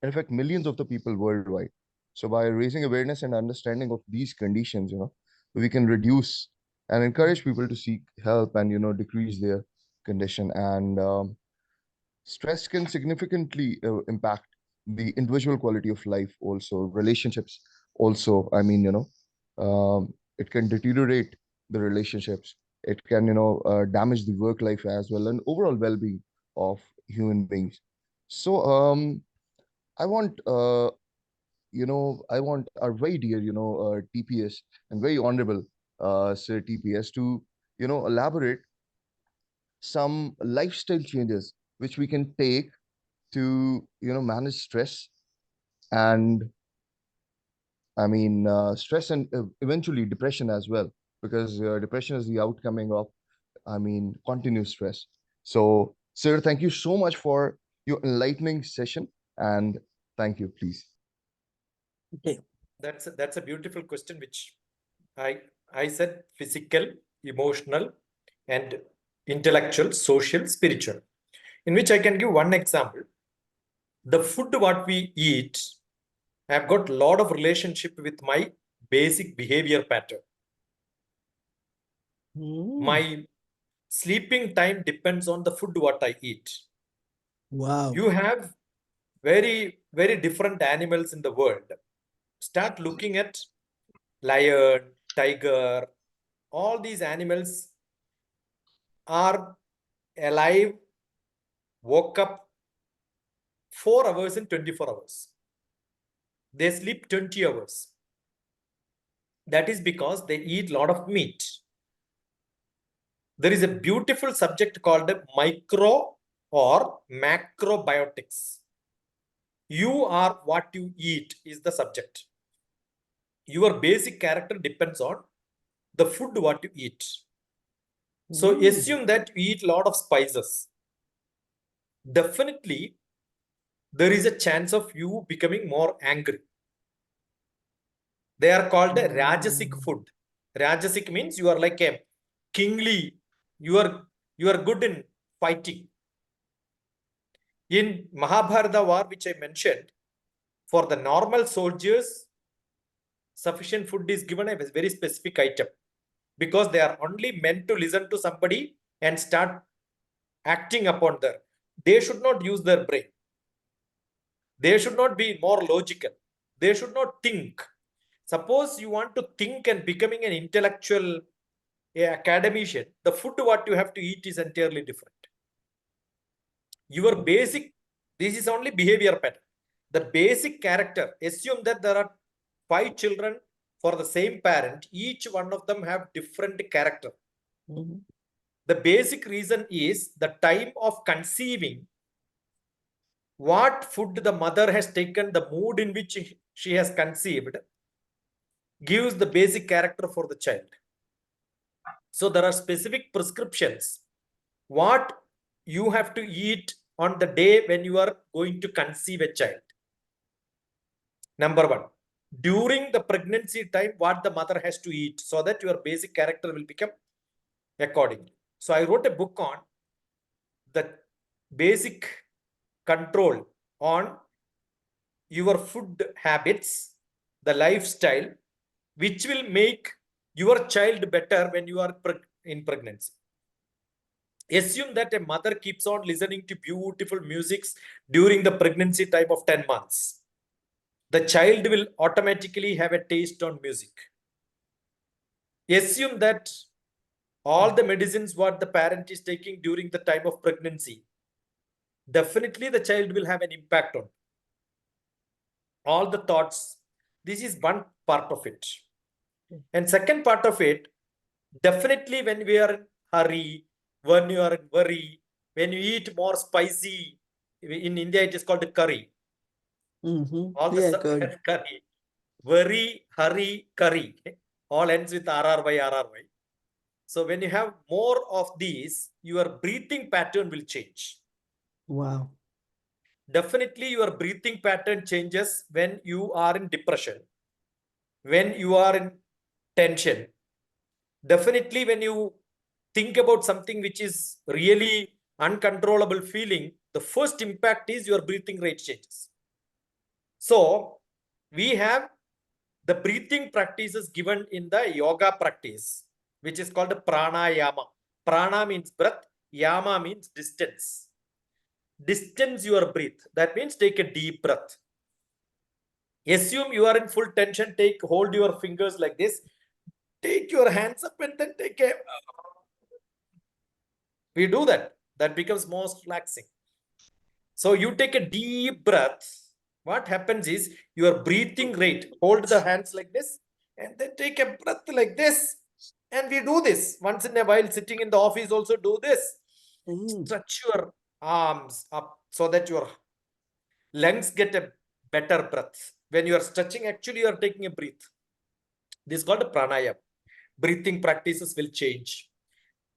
in fact, millions of the people worldwide. So by raising awareness and understanding of these conditions, we can reduce and encourage people to seek help and, decrease their condition. And stress can significantly impact the individual quality of life, also relationships. Also, I mean, it can deteriorate the relationships. It can, damage the work life as well and overall well-being of human beings. So, I want, I want our very dear, TPS and very honorable, Sir TPS to, elaborate some lifestyle changes which we can take to, manage stress and, I mean, stress and eventually depression as well, because depression is the outcoming of, I mean, continuous stress. So, sir, thank you so much for your enlightening session, and thank you, please. Okay. That's a beautiful question, which I said physical, emotional, and intellectual, social, spiritual, in which I can give one example. The food what we eat, I've got a lot of relationship with my basic behavior pattern. My sleeping time depends on the food what I eat. Wow. You have very, very different animals in the world. Start looking at lion, tiger, all these animals are alive, woke up 4 hours in 24 hours. They sleep 20 hours. That is because they eat a lot of meat. There is a beautiful subject called micro or macrobiotics. You are what you eat is the subject. Your basic character depends on the food what you eat. So assume that you eat a lot of spices. Definitely, there is a chance of you becoming more angry. They are called Rajasic food. Rajasic means you are like a kingly, you are good in fighting. In Mahabharata war, which I mentioned, for the normal soldiers, sufficient food is given a very specific item, because they are only meant to listen to somebody and start acting upon that. They should not use their brain. They should not be more logical. They should not think. Suppose you want to think and becoming an intellectual academician, the food what you have to eat is entirely different. Your basic, this is only behavior pattern. The basic character, assume that there are 5 children for the same parent, each one of them have different character. The basic reason is the time of conceiving, what food the mother has taken, the mood in which she has conceived, gives the basic character for the child. So there are specific prescriptions what you have to eat on the day when you are going to conceive a child. Number 1, during the pregnancy time, what the mother has to eat, so that your basic character will become accordingly. So I wrote a book on the basic control on your food habits, the lifestyle, which will make your child better when you are in pregnancy. Assume that a mother keeps on listening to beautiful musics during the pregnancy time of 10 months. The child will automatically have a taste on music. Assume that all the medicines what the parent is taking during the time of pregnancy, definitely the child will have an impact on all the thoughts. This is one part of it. And second part of it, definitely when we are in hurry, when you are in worry, when you eat more spicy, in India it is called curry. All the Yeah, stuff good. curry. Worry, hurry, curry. All ends with RRY, RRY. So when you have more of these, your breathing pattern will change. Wow. Definitely your breathing pattern changes when you are in depression, when you are in tension. Definitely when you think about something which is really uncontrollable feeling, the first impact is your breathing rate changes. So we have the breathing practices given in the yoga practice, which is called pranayama. Prana means breath, yama means distance. Distance your breath. That means take a deep breath. Assume you are in full tension, hold your fingers like this, take your hands up and then take a, we do that. That becomes most relaxing. So you take a deep breath. What happens is your breathing rate, hold the hands like this and then take a breath like this. And we do this once in a while, sitting in the office also do this. Stretch your arms up so that your lungs get a better breath. When you are stretching, actually you are taking a breath. This is called pranayama. Breathing practices will change.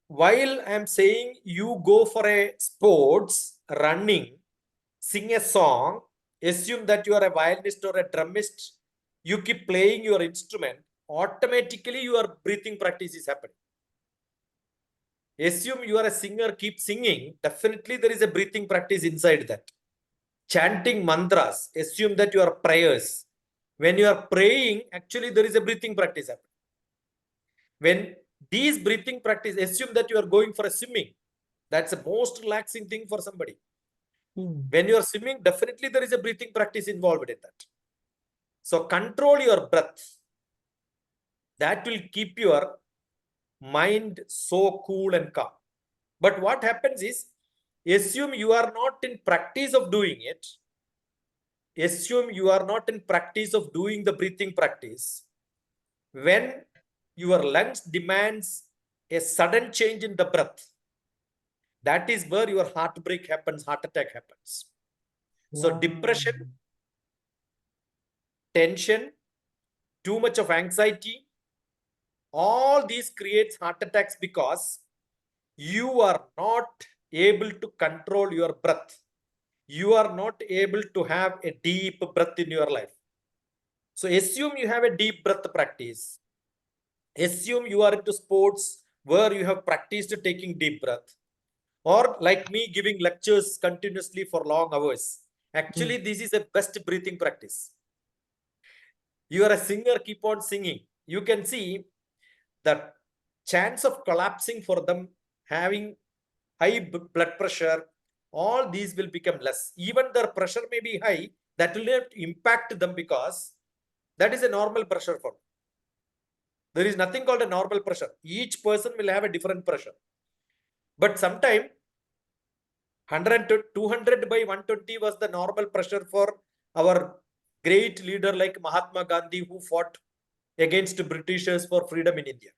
While I'm saying you go for a sports, running, sing a song, assume that you are a violinist or a drummist, you keep playing your instrument, automatically your breathing practice is happening. Assume you are a singer, keep singing, definitely there is a breathing practice inside that. Chanting mantras, assume that you are prayers. When you are praying, actually there is a breathing practice happening. When these breathing practice, assume that you are going for a swimming. That's the most relaxing thing for somebody. When you are swimming, definitely there is a breathing practice involved in that. So control your breath. That will keep your mind so cool and calm. But what happens is, assume you are not in practice of doing it. Assume you are not in practice of doing the breathing practice. When your lungs demands a sudden change in the breath, that is where your heartbreak happens, heart attack happens. So depression, tension, too much of anxiety, all these creates heart attacks because you are not able to control your breath. You are not able to have a deep breath in your life. So assume you have a deep breath practice. Assume you are into sports where you have practiced taking deep breath. Or like me giving lectures continuously for long hours. Actually, this is a best breathing practice. You are a singer, keep on singing. You can see the chance of collapsing for them, having high blood pressure, all these will become less. Even their pressure may be high, that will not impact them because that is a normal pressure for them. There is nothing called a normal pressure. Each person will have a different pressure. But sometime 100 to 200 by 120 was the normal pressure for our great leader like Mahatma Gandhi, who fought against Britishers for freedom in India.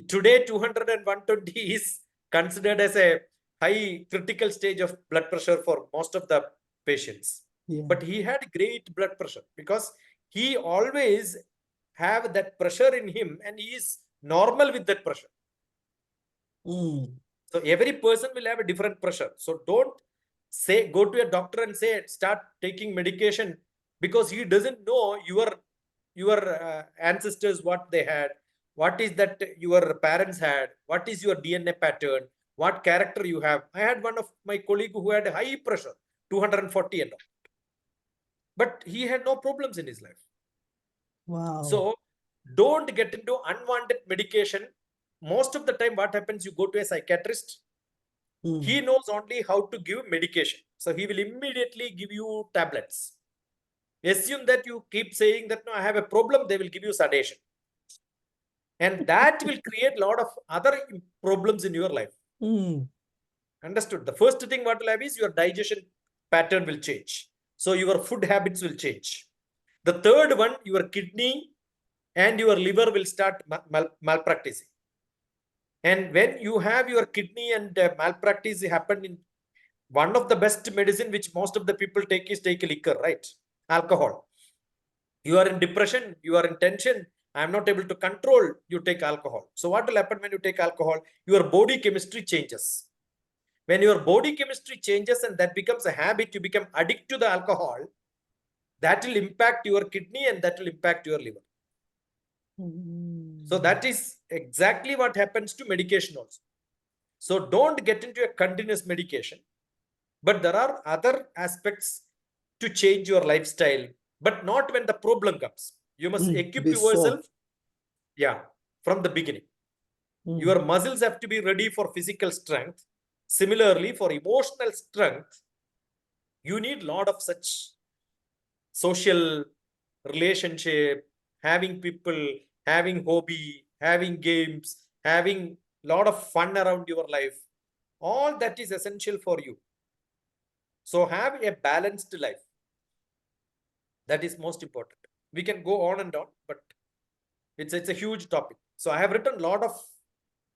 Today, 200 and 120 is considered as a high critical stage of blood pressure for most of the patients. Yeah. But he had great blood pressure because he always have that pressure in him and he is normal with that pressure. So every person will have a different pressure. So don't say, go to a doctor and say, start taking medication because he doesn't know your ancestors, what they had, what is that your parents had, what is your DNA pattern, what character you have. I had one of my colleague who had high pressure, 240 and all. But he had no problems in his life. Wow. So don't get into unwanted medication most of the time what happens, you go to a psychiatrist, he knows only how to give medication. So he will immediately give you tablets. Assume that you keep saying that, no, I have a problem, they will give you sedation. And that will create a lot of other problems in your life. Understood? The first thing what will have is your digestion pattern will change. So your food habits will change. The third one, your kidney and your liver will start malpracticing. And when you have your kidney and malpractice happen, in one of the best medicine which most of the people take is take liquor, right? Alcohol. You are in depression, you are in tension, I am not able to control, you take alcohol. So what will happen when you take alcohol? Your body chemistry changes. When your body chemistry changes and that becomes a habit, you become addicted to the alcohol, that will impact your kidney and that will impact your liver. So that is exactly what happens to medication also. So don't get into a continuous medication, but there are other aspects to change your lifestyle, but not when the problem comes. You must equip yourself, from the beginning. Your muscles have to be ready for physical strength. Similarly, for emotional strength, you need a lot of such social relationship, having people, having hobby, having games, having a lot of fun around your life. All that is essential for you. So have a balanced life. That is most important. We can go on and on, but it's a huge topic. So I have written a lot of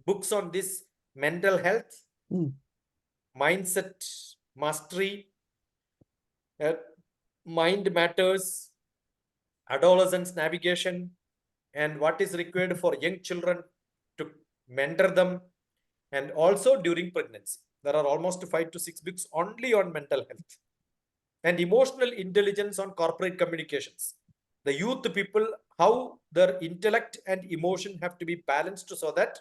books on this: mental health, mindset mastery, mind matters, adolescence navigation, and what is required for young children to mentor them, and also during pregnancy. There are almost 5 to 6 books only on mental health, and emotional intelligence on corporate communications. The youth people, how their intellect and emotion have to be balanced so that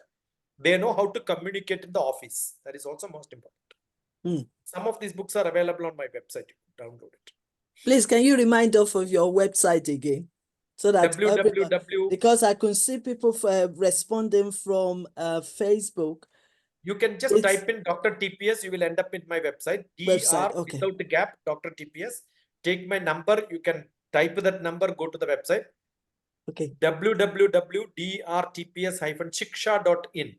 they know how to communicate in the office. That is also most important. Some of these books are available on my website. You can download it. Please, can you remind us of your website again? So that because I can see people responding from Facebook. You can just type in Dr. TPS, you will end up in my website. DR without a gap, Dr. TPS. Take my number, you can type that number, go to the website. Okay. www.drtps-shiksha.in.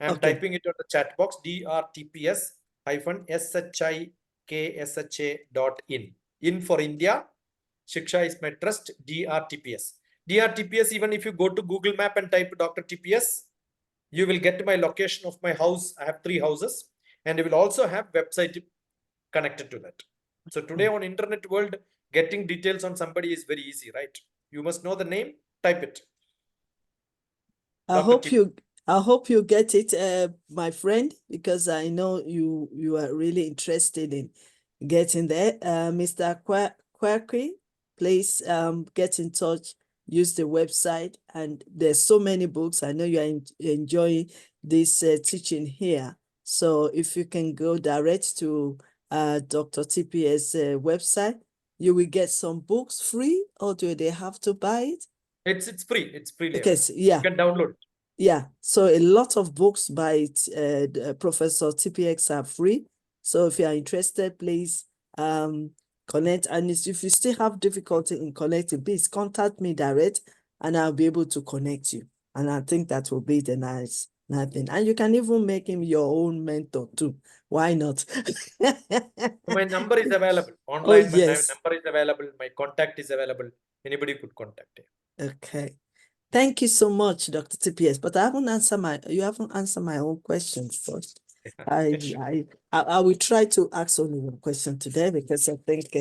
I'm typing it on the chat box, drtps-shiksha.in. In for India, Shiksha is my trust, DRTPS. DRTPS, even if you go to Google Map and type Dr. TPS, you will get my location of my house. I have 3 houses, and you will also have website connected to that. So today on internet world, getting details on somebody is very easy, right? You must know the name, type it. I hope you get it, my friend, because I know you are really interested in getting there. Mr. Quirky, please get in touch, use the website, and there's so many books. I know you are enjoying this teaching here. So if you can go direct to Dr. TPS website, you will get some books free, or do they have to buy it? It's free. It's free. Okay, yeah. You can download it. Yeah, so a lot of books by Professor TPX are free. So if you are interested, please connect. And if you still have difficulty in connecting, please contact me direct and I'll be able to connect you. And I think that will be the nice thing. And you can even make him your own mentor too. Why not? My number is available online. Oh, yes. My number is available. My contact is available. Anybody could contact him. Okay. Thank you so much, Dr. TPS. But you haven't answered my own questions first. I will try to ask only one question today because I think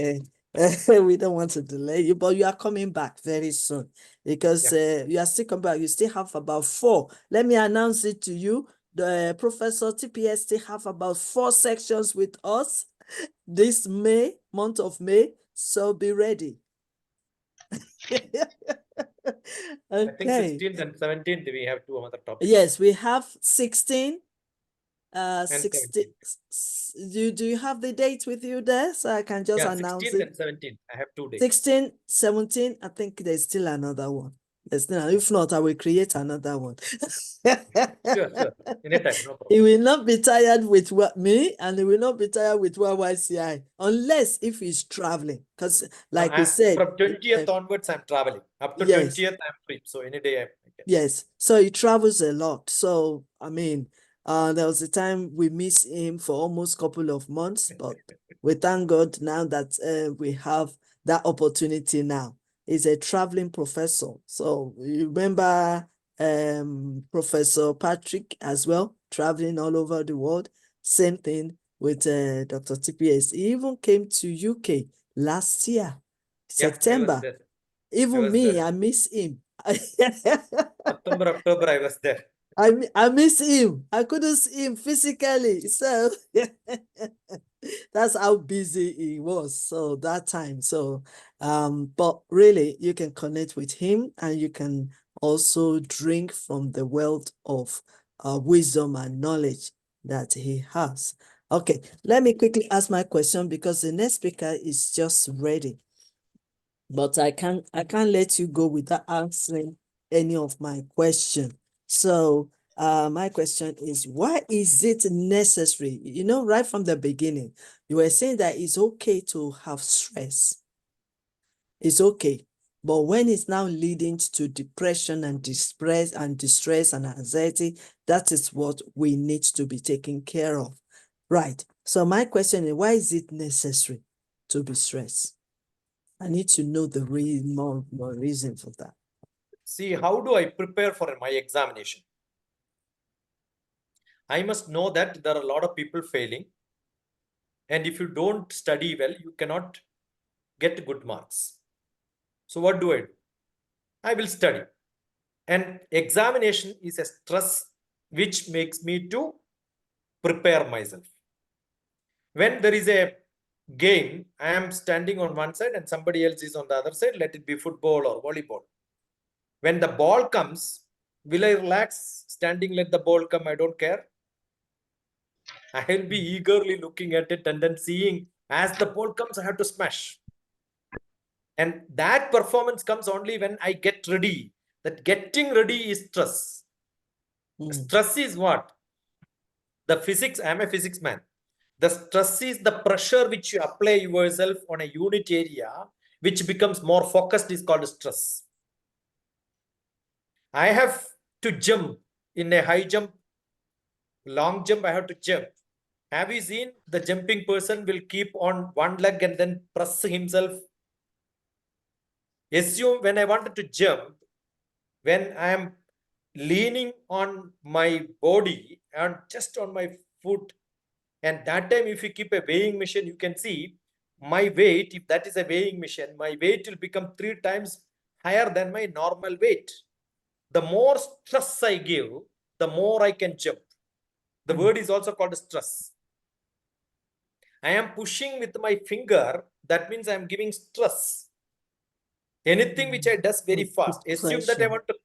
we don't want to delay you, but you are coming back very soon because you are still coming back. You still have about 4. Let me announce it to you. The Professor TPS still have about 4 sections with us this month of May. So be ready. I think 16th and 17th we have 2 other topics. Yes, we have 16. 16. Do you have the date with you there? So I can just announce 16th it. and 17th. I have 2 days. 16, 17. I think there's still another one. If not, I will create another one. Sure. Anytime, no problem. He will not be tired with me, and he will not be tired with YYCI, unless if he's traveling. Because, like we said, From 20th onwards, I'm traveling. Up to yes. 20th, I'm free. So any day I can. Yes, so he travels a lot. So I mean, there was a time we missed him for almost a couple of months, but we thank God now that we have that opportunity now. He's a traveling professor. So you remember Professor Patrick as well, traveling all over the world. Same thing with Dr. TPS. He even came to UK last year, Yeah, I was September. there. Even was me, there. I miss him. September, October, I was there. I miss him. I couldn't see him physically. So that's how busy he was. So that time. So but really you can connect with him, and you can also drink from the wealth of wisdom and knowledge that he has. Okay, let me quickly ask my question, because the next speaker is just ready. But I can't let you go without answering any of my question. So my question is, why is it necessary? You know, right from the beginning, you were saying that it's okay to have stress. It's okay. But when it's now leading to depression and distress and anxiety, that is what we need to be taken care of. Right. So my question is, why is it necessary to be stressed? I need to know the more reason for that. See, how do I prepare for my examination? I must know that there are a lot of people failing. And if you don't study well, you cannot get good marks. So what do? I will study. And examination is a stress which makes me to prepare myself. When there is a game, I am standing on one side and somebody else is on the other side, let it be football or volleyball. When the ball comes, will I relax standing, let the ball come? I don't care. I will be eagerly looking at it and then seeing as the ball comes, I have to smash. And that performance comes only when I get ready. That getting ready is stress. Stress is what? The physics, I'm a physics man. The stress is the pressure which you apply yourself on a unit area, which becomes more focused, is called stress. I have to jump in a high jump, long jump, I have to jump. Have you seen the jumping person will keep on one leg and then press himself? Assume when I wanted to jump, when I am leaning on my body and just on my foot, and that time if you keep a weighing machine, you can see my weight, if that is a weighing machine, my weight will become 3 times higher than my normal weight. The more stress I give, the more I can jump. The word is also called stress. I am pushing with my finger, that means I am giving stress. Anything which I does very fast. Assume that I want to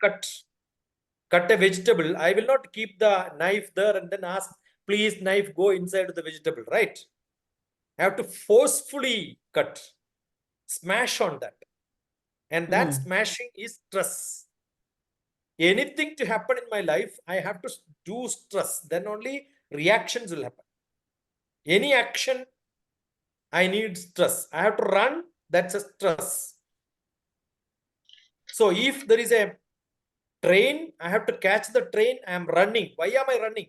cut a vegetable. I will not keep the knife there and then ask, please knife go inside the vegetable, right? I have to forcefully cut, smash on that. And that smashing is stress. Anything to happen in my life, I have to do stress. Then only reactions will happen. Any action, I need stress. I have to run, that's a stress. So if there is a train, I have to catch the train, I am running. Why am I running?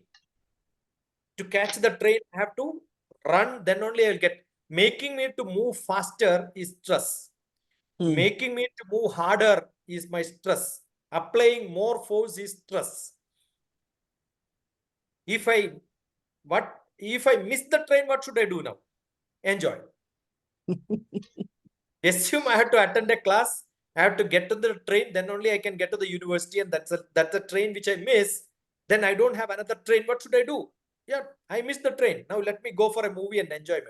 To catch the train, I have to run, then only I will get. Making me to move faster is stress. Making me to move harder is my stress. Applying more force is stress. If I miss the train, what should I do now? Enjoy. Assume I have to attend a class, I have to get to the train, then only I can get to the university, and that's a train which I miss. Then I don't have another train. What should I do? Yeah, I missed the train. Now let me go for a movie and enjoy it.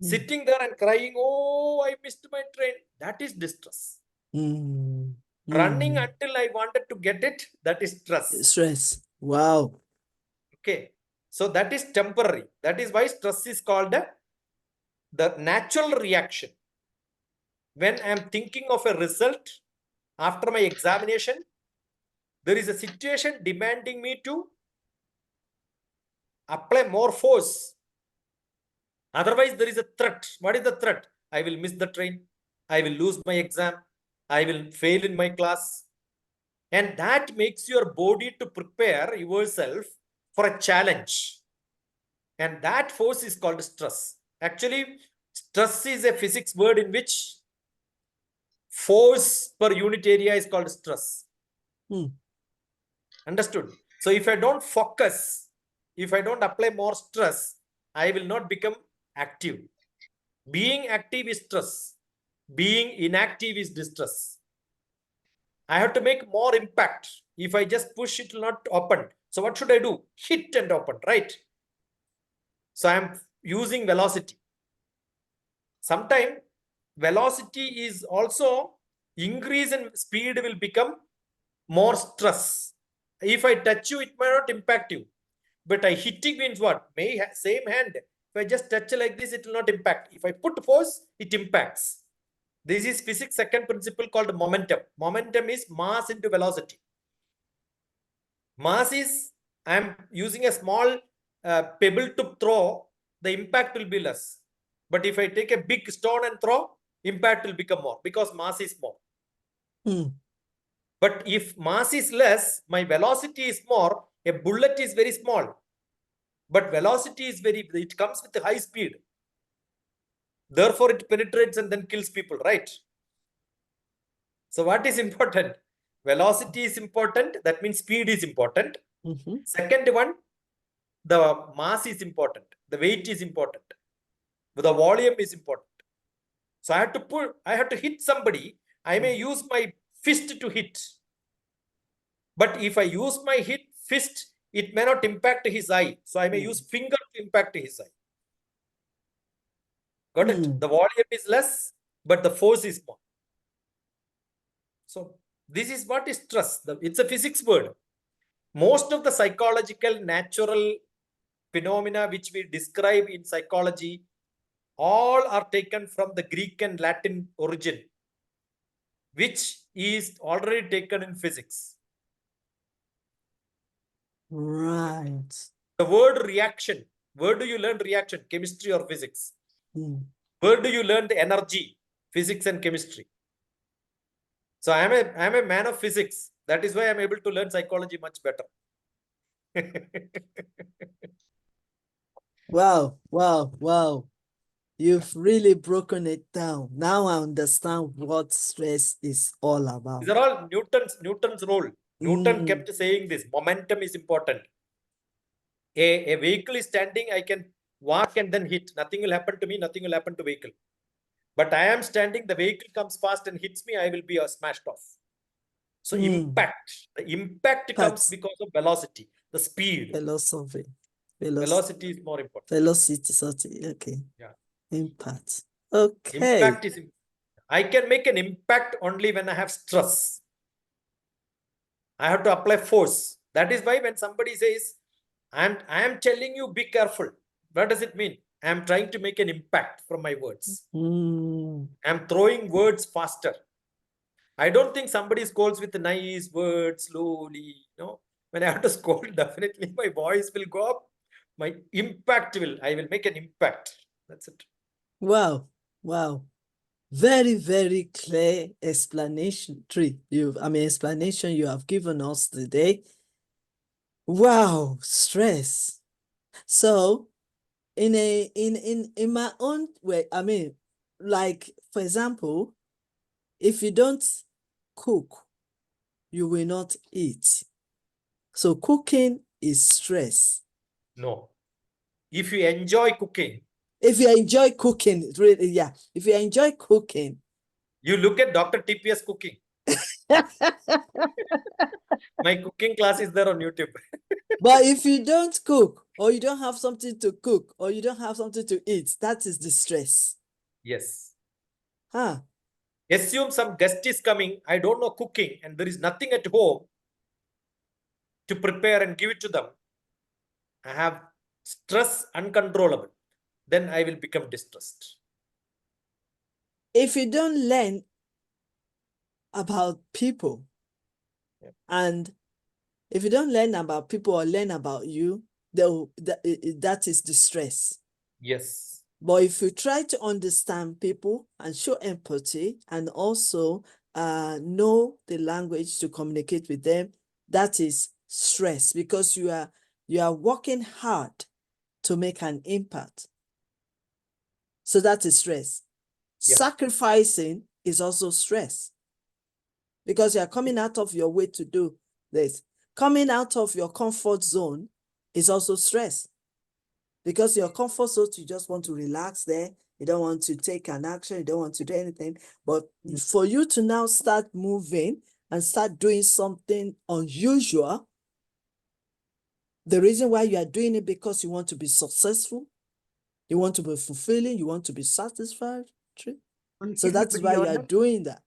Sitting there and crying, oh, I missed my train. That is distress. Running until I wanted to get it, that is stress. Stress. Wow. Okay. So that is temporary. That is why stress is called the natural reaction. When I am thinking of a result, after my examination, there is a situation demanding me to apply more force. Otherwise, there is a threat. What is the threat? I will miss the train. I will lose my exam. I will fail in my class. And that makes your body to prepare yourself for a challenge. And that force is called stress. Actually, stress is a physics word in which force per unit area is called stress. Understood? So if I don't focus, if I don't apply more stress, I will not become active. Being active is stress. Being inactive is distress. I have to make more impact. If I just push, it will not open. So what should I do? Hit and open, right? So I am using velocity. Sometimes velocity is also increase in speed will become more stress. If I touch you, it may not impact you. But I hitting means what? Same hand. If I just touch like this, it will not impact. If I put force, it impacts. This is physics second principle called momentum. Momentum is mass into velocity. Mass is, I am using a small pebble to throw, the impact will be less. But if I take a big stone and throw, impact will become more because mass is more. But if mass is less, my velocity is more, a bullet is very small. But velocity is it comes with high speed. Therefore, it penetrates and then kills people, right? So what is important? Velocity is important. That means speed is important. Second one, the mass is important. The weight is important. The volume is important. So I have to hit somebody. I may use my fist to hit. But if I use my fist, it may not impact his eye. So I may use finger to impact his eye. Got it? The volume is less, but the force is more. So this is what is stress. It's a physics word. Most of the psychological, natural phenomena which we describe in psychology, all are taken from the Greek and Latin origin, which is already taken in physics. Right. The word reaction, where do you learn reaction? Chemistry or physics? Where do you learn the energy? Physics and chemistry. So I am a man of physics. That is why I'm able to learn psychology much better. Wow, wow, wow. You've really broken it down. Now I understand what stress is all about. These are all Newton's rule. Newton kept saying this. Momentum is important. A vehicle is standing, I can walk and then hit. Nothing will happen to me. Nothing will happen to vehicle. But I am standing, the vehicle comes fast and hits me, I will be smashed off. So impact. The impact comes because of velocity, the speed. Velocity. Velocity is more important. Velocity. Okay. Yeah. Impact. Okay. Impact is. I can make an impact only when I have stress. I have to apply force. That is why when somebody says, I am telling you, be careful. What does it mean? I am trying to make an impact from my words. I am throwing words faster. I don't think somebody scolds with nice words, slowly. No, when I have to scold, definitely my voice will go up. My impact I will make an impact. That's it. Wow. Wow. Very, very clear explanation explanation you have given us today. Wow, stress. So in my own way, like for example, if you don't cook, you will not eat. So cooking is stress. No. If you enjoy cooking. If you enjoy cooking, really, yeah. If you enjoy cooking. You look at Dr. TPS cooking. My cooking class is there on YouTube. But if you don't cook, or you don't have something to cook, or you don't have something to eat, that is the stress. Yes. Huh. Assume some guest is coming, I don't know cooking, and there is nothing at home to prepare and give it to them. I have stress uncontrollable. Then I will become distressed. If you don't learn about people. Yeah. And if you don't learn about people or learn about you, that is distress. Yes. But if you try to understand people and show empathy and also know the language to communicate with them, that is stress, because you are working hard to make an impact. So that is stress. Yeah. Sacrificing is also stress, because you are coming out of your way to do this. Coming out of your comfort zone is also stress, because your comfort zone, you just want to relax there. You don't want to take an action. You don't want to do anything. But for you to now start moving and start doing something unusual, the reason why you are doing it because you want to be successful, you want to be fulfilling, you want to be satisfied. So that is why you are doing that.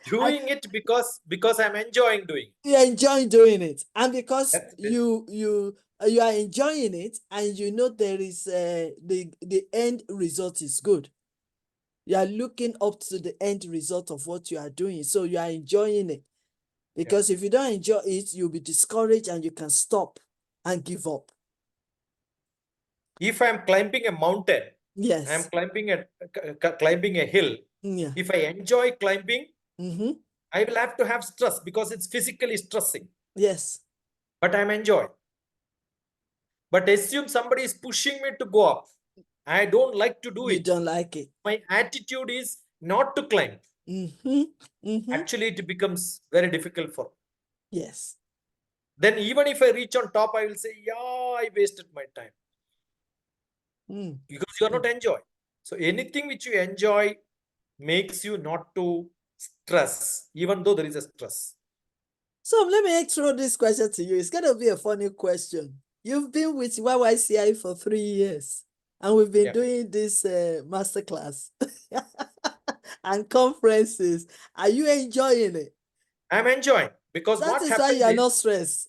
Doing it because I'm enjoying doing it. You enjoy doing it, and because That's it. you are enjoying it, and you know there is the end result is good. You are looking up to the end result of what you are doing, so you are enjoying it. Because if you don't enjoy it, you'll be discouraged and you can stop and give up. If I'm climbing a mountain, Yes. I'm climbing a hill. Yeah. If I enjoy climbing, Mm-hmm. I will have to have stress because it's physically stressing. Yes. But I'm enjoying. But assume somebody is pushing me to go up. I don't like to do You it. don't like it. My attitude is not to climb. Mm-hmm. Mm-hmm. Actually, it becomes very difficult for me. Yes. Then even if I reach on top, I will say, yeah, I wasted my time. Because you are not enjoying. So anything which you enjoy makes you not to stress, even though there is a stress. So let me throw this question to you. It's going to be a funny question. You've been with YYCI for 3 years, and we've been doing this masterclass and conferences. Are you enjoying it? I'm enjoying, because That what is why happens you are is, not stressed.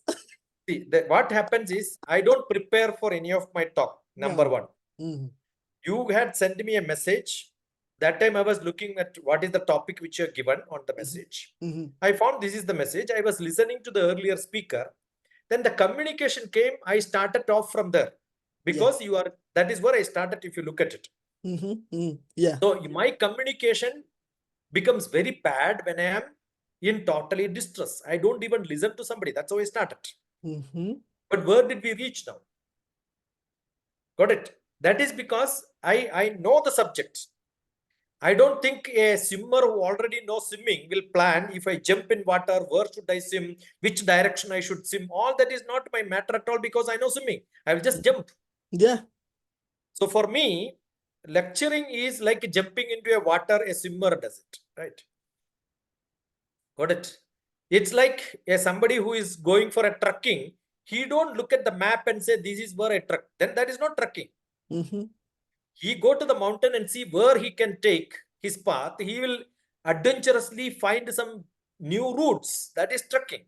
see, what happens is, I don't prepare for any of my talk, number No. one. Mm-hmm. You had sent me a message. That time I was looking at what is the topic which you have given on the message. Mm-hmm. I found this is the message. I was listening to the earlier speaker. Then the communication came. I started off from there, because that is where I started, if you look at it. Mm-hmm. Mm-hmm. Yeah. So my communication becomes very bad when I am in totally distress. I don't even listen to somebody. That's how I started. Mm-hmm. But where did we reach now? Got it? That is because I know the subject. I don't think a swimmer who already knows swimming will plan, if I jump in water, where should I swim, which direction I should swim. All that is not my matter at all, because I know swimming. I will just jump. Yeah. So for me, lecturing is like jumping into a water, a swimmer does it, right? Got it? It's like somebody who is going for a trekking. He don't look at the map and say, this is where I trek. Then that is not trekking. Mm-hmm. He go to the mountain and see where he can take his path. He will adventurously find some new routes. That is trekking.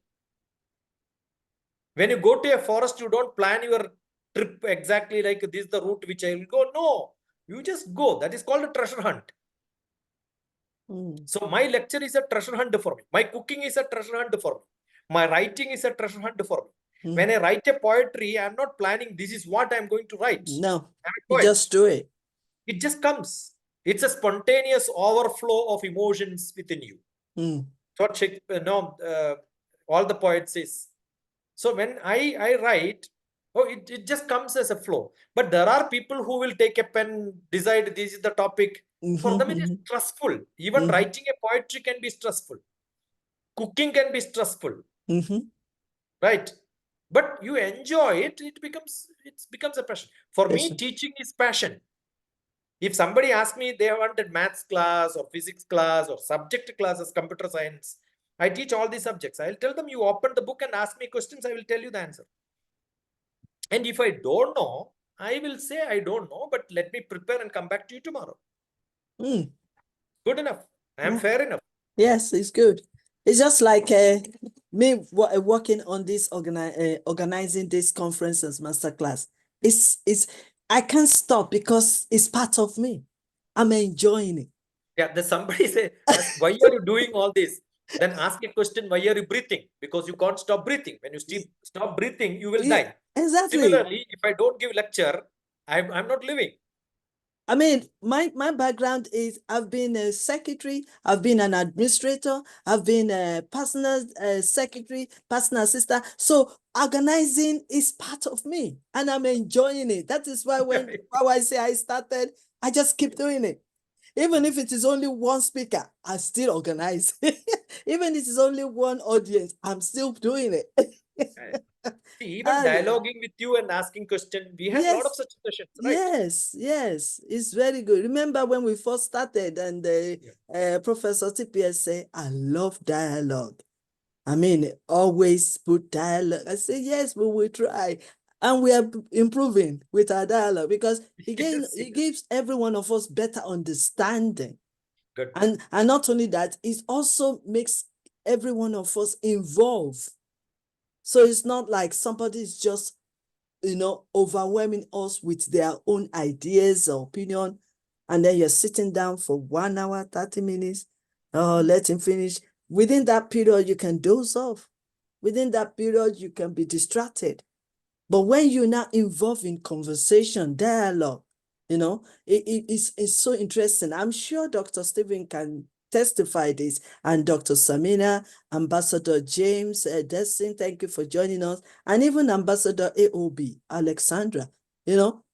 When you go to a forest, you don't plan your trip exactly like this is the route which I will go. No, you just go. That is called a treasure hunt. So my lecture is a treasure hunt for me. My cooking is a treasure hunt for me. My writing is a treasure hunt for me. When I write a poetry, I'm not planning this is what I'm going to write. No, I'm a you poet. just do it. It just comes. It's a spontaneous overflow of emotions within you. What Shakespeare, all the poets says. So when I write, it just comes as a flow. But there are people who will take a pen, decide this is the topic. For them, it is stressful. Even writing a poetry can be stressful. Cooking can be stressful. Right? But you enjoy it, it becomes a passion. For me, teaching is passion. If somebody asks me they wanted maths class or physics class or subject classes, computer science, I teach all these subjects. I'll tell them, you open the book and ask me questions, I will tell you the answer. And if I don't know, I will say I don't know, but let me prepare and come back to you tomorrow. Good enough. I'm fair enough. Yes, it's good. It's just like me working on this organizing this conferences masterclass. I can't stop because it's part of me. I'm enjoying it. Yeah, then somebody say, ask, why are you doing all this? Then ask a question, why are you breathing? Because you can't stop breathing. When you stop breathing, you will Yeah, die. exactly. Similarly, if I don't give lecture, I'm not living. I mean, my background is I've been a secretary, I've been an administrator, I've been a personal secretary, personal assistant. So organizing is part of me and I'm enjoying it. That is why when YYCI started, I just keep doing it. Even if it is only one speaker, I still organize. Even if it is only one audience, I'm still doing it. See, even Ah, yeah. dialoguing with you and asking questions, we had a lot of Yes. such sessions, right? Yes, yes, it's very good. Remember when we first started and Professor TPS said, I love dialogue. I mean, always put dialogue. I say, yes, we will try. And we are improving with our dialogue because again, Yes, it gives every one of us better understanding. good. And not only that, it also makes every one of us involved. So it's not like somebody's just overwhelming us with their own ideas or opinion. And then you're sitting down for 1 hour, 30 minutes. Oh, let him finish. Within that period, you can doze off. Within that period, you can be distracted. But when you're not involved in conversation, dialogue, it's so interesting. I'm sure Dr. Stephen can testify this, and Dr. Samina, Ambassador James Destin, thank you for joining us, and even Ambassador AOB, Alexandra,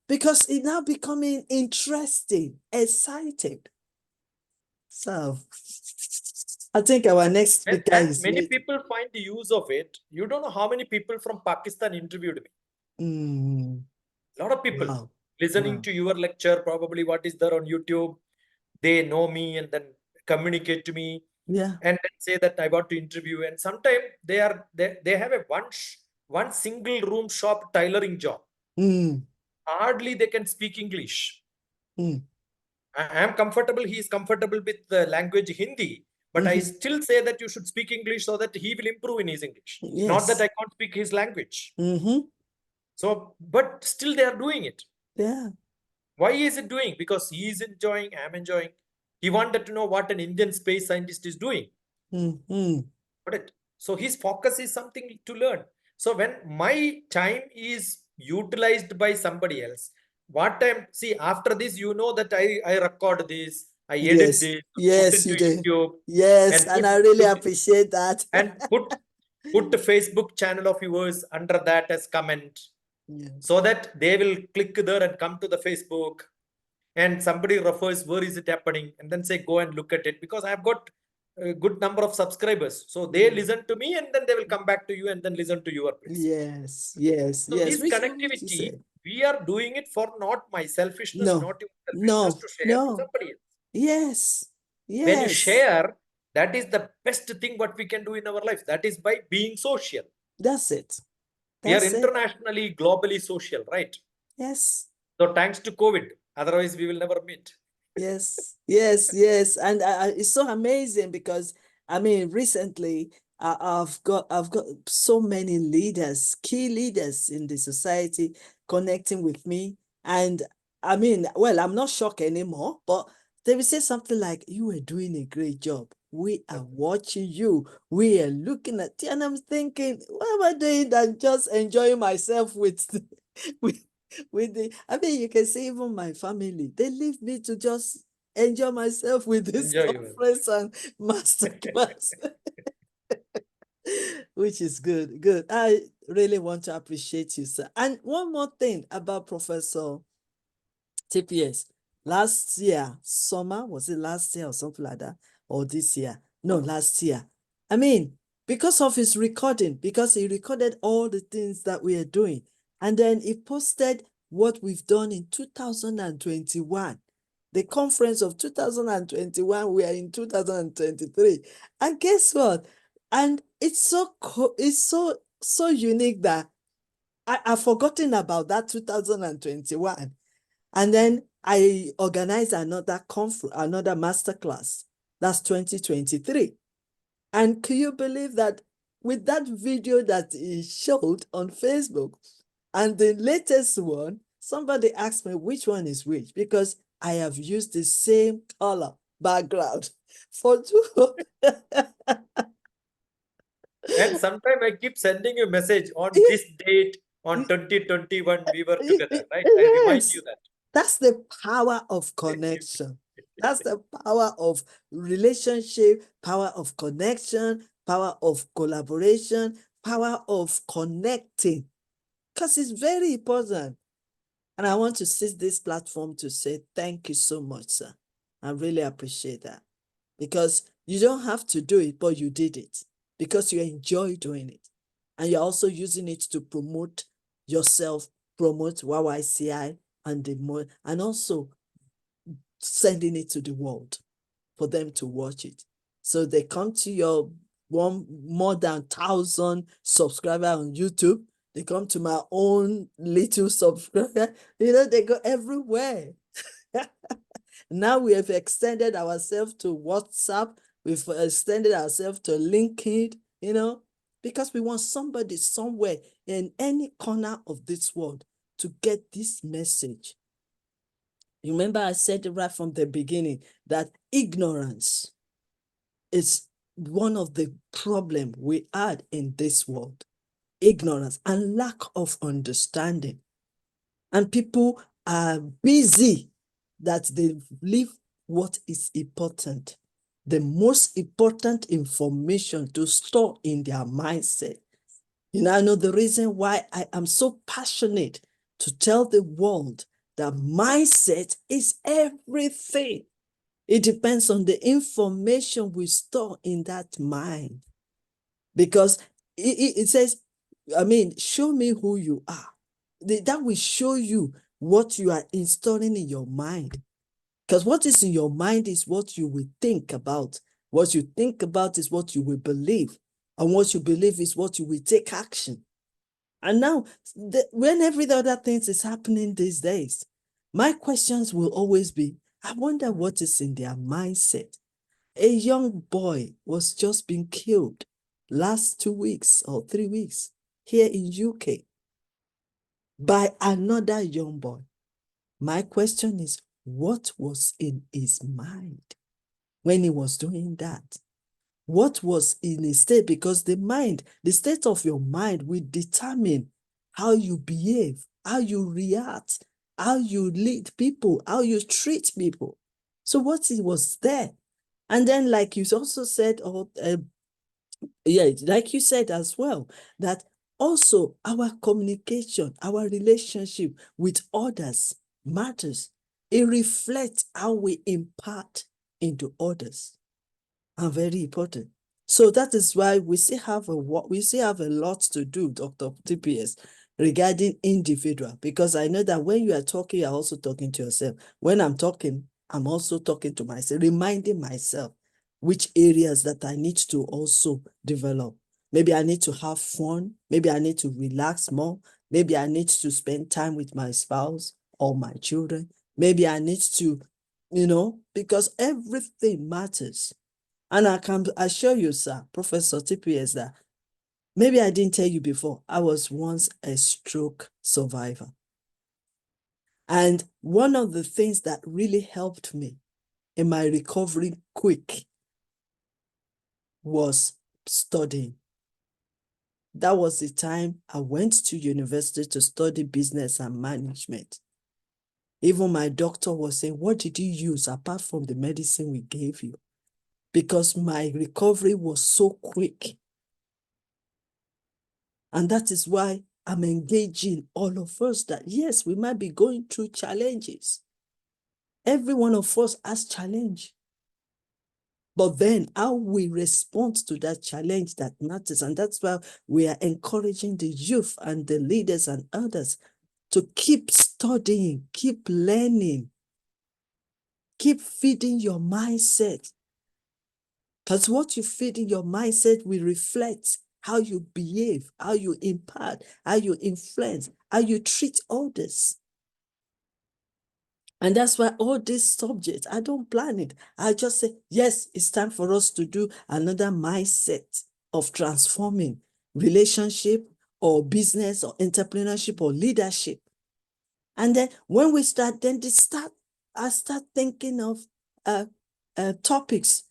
because it's now becoming interesting, exciting. So I think our next speaker And is many late. people find the use of it. You don't know how many people from Pakistan interviewed me. A lot of people Wow. listening Wow. to your lecture, probably what is there on YouTube, they know me and then communicate to me Yeah. and then say that I want to interview. And sometimes they have a one single room shop tailoring job. Mm. Hardly they can speak English. Mm. I am comfortable. He is comfortable with the language Hindi, but I still say that you should speak English so that he will improve in his English. Not that Yes. I can't speak his language. Mm-hmm. So, but still they are doing it. Yeah. Why is it doing? Because he is enjoying, I'm enjoying. He wanted to know what an Indian space scientist is doing. Mm-hmm. Got So his focus is something to learn. So when my time is utilized by somebody else, what time, see, after this, that I record this, I edit Yes. this, put Yes, into you do. YouTube Yes, and and I really put appreciate that. and put the Facebook channel of yours under that as comment Yeah. so that they will click there and come to the Facebook and somebody refers where is it happening and then say go and look at it because I've got a good number of subscribers, so they Yeah. listen to me and then they will come back to you and then listen to your place. Yes, yes, So yes. this Which you connectivity, said. we are doing it for not my selfishness, No, not your selfishness, no, to share to no. somebody else. Yes, When you yes. share, that is the best thing what we can do in our life. That is by being social. That's it. We are That's it. internationally, globally social, right? Yes. So thanks to COVID, otherwise we will never meet. Yes, yes, yes, and it's so amazing because I mean, recently I've got so many leaders, key leaders in the society connecting with me, and I mean, well, I'm not shocked anymore, but they will say something like, "You are doing a great job. We are watching you. We are looking at you," and I'm thinking, "What am I doing than just enjoying myself with with I mean, you can see even my family, they leave me to just enjoy myself with this Enjoy your conference and masterclass, which is good. Good. I really want to appreciate you, sir. And one more thing about Professor TPS. Last year, summer, was it last year or something like that? Or this year? No, last year. I mean, because of his recording, because he recorded all the things that we are doing, and then he posted what we've done in 2021. The conference of 2021, we are in 2023. And guess what? And it's so unique that I've forgotten about that 2021. And then I organized another conference, another masterclass. That's 2023. And can you believe that with that video that he showed on Facebook and the latest one, somebody asked me which one is which because I have used the same color background for two. And sometimes I keep sending you message on this date on 2021 we were together, right? I remind Yes, you that. that's the power of connection. That's the power of relationship, power of connection, power of collaboration, power of connecting, because it's very important. And I want to seize this platform to say thank you so much, sir. I really appreciate that, because you don't have to do it, but you did it because you enjoy doing it. And you're also using it to promote yourself, promote YYCI, and also sending it to the world for them to watch it. So they come to your more than 1,000 subscriber on YouTube. They come to my own little subscriber. They go everywhere. Now we have extended ourselves to WhatsApp. We've extended ourselves to LinkedIn, because we want somebody somewhere in any corner of this world to get this message. You remember I said right from the beginning that ignorance is one of the problems we had in this world. Ignorance and lack of understanding. And people are busy that they leave what is important. The most important information to store in their mindset. I know the reason why I am so passionate to tell the world that mindset is everything. It depends on the information we store in that mind. Because it says, show me who you are. That will show you what you are installing in your mind. Because what is in your mind is what you will think about. What you think about is what you will believe. And what you believe is what you will take action. And now, when every other thing is happening these days, my questions will always be, I wonder what is in their mindset. A young boy was just being killed last 2 weeks or 3 weeks here in UK by another young boy. My question is, what was in his mind when he was doing that? What was in his state? Because the state of your mind will determine how you behave, how you react, how you lead people, how you treat people. So what was there? And then, like you also said, like you said as well, that also our communication, our relationship with others matters. It reflects how we impart into others, and very important. So that is why we still have a lot to do, Dr. TPS, regarding individual, because I know that when you are talking, you're also talking to yourself. When I'm talking, I'm also talking to myself, reminding myself which areas that I need to also develop. Maybe I need to have fun. Maybe I need to relax more. Maybe I need to spend time with my spouse or my children. Maybe I need to, because everything matters. And I can assure you, sir, Professor TPS, that maybe I didn't tell you before, I was once a stroke survivor. And one of the things that really helped me in my recovery quick was studying. That was the time I went to university to study business and management. Even my doctor was saying, what did you use apart from the medicine we gave you? Because my recovery was so quick. And that is why I'm engaging all of us that, yes, we might be going through challenges. Every one of us has challenge. But then how we respond to that challenge that matters. And that's why we are encouraging the youth and the leaders and others to keep studying, keep learning, keep feeding your mindset. Because what you feed in your mindset will reflect how you behave, how you impart, how you influence, how you treat others. And that's why all these subjects, I don't plan it. I just say, yes, it's time for us to do another mindset of transforming relationship or business or entrepreneurship or leadership. And then when we start, I start thinking of topics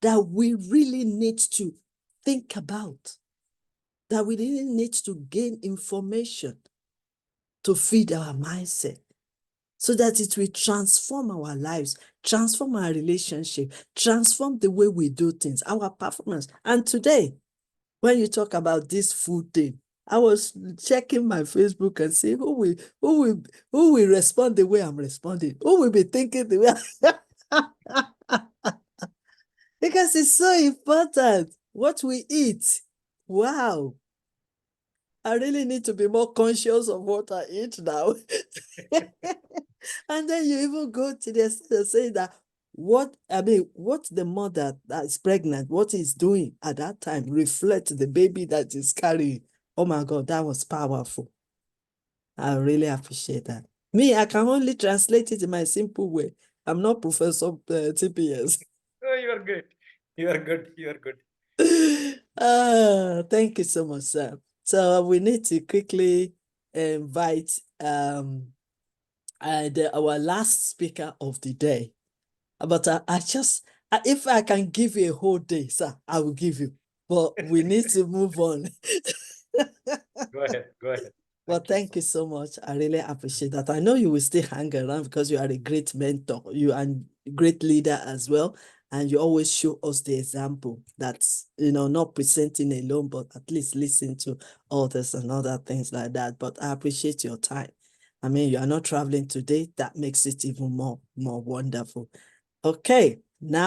that we really need to think about, that we really need to gain information to feed our mindset, so that it will transform our lives, transform our relationship, transform the way we do things, our performance. And today, when you talk about this food thing, I was checking my Facebook and see who will respond the way I'm responding, who will be thinking the way because it's so important what we eat. Wow. I really need to be more conscious of what I eat now. And then you even go to the say that what the mother that is pregnant, what is doing at that time reflect the baby that is carrying. Oh my God, that was powerful. I really appreciate that. Me, I can only translate it in my simple way. I'm not Professor TPS. Oh, you are good. You are good. You are good. Thank you so much, sir. So we need to quickly invite our last speaker of the day. But if I can give you a whole day, sir, I will give you. But we need to move on. Go ahead. Go ahead. Well, thank you so much. I really appreciate that. I know you will still hang around because you are a great mentor. You are a great leader as well. And you always show us the example that's, not presenting alone, but at least listen to others and other things like that. But I appreciate your time. I mean, you are not traveling today. That makes it even more wonderful. Okay, now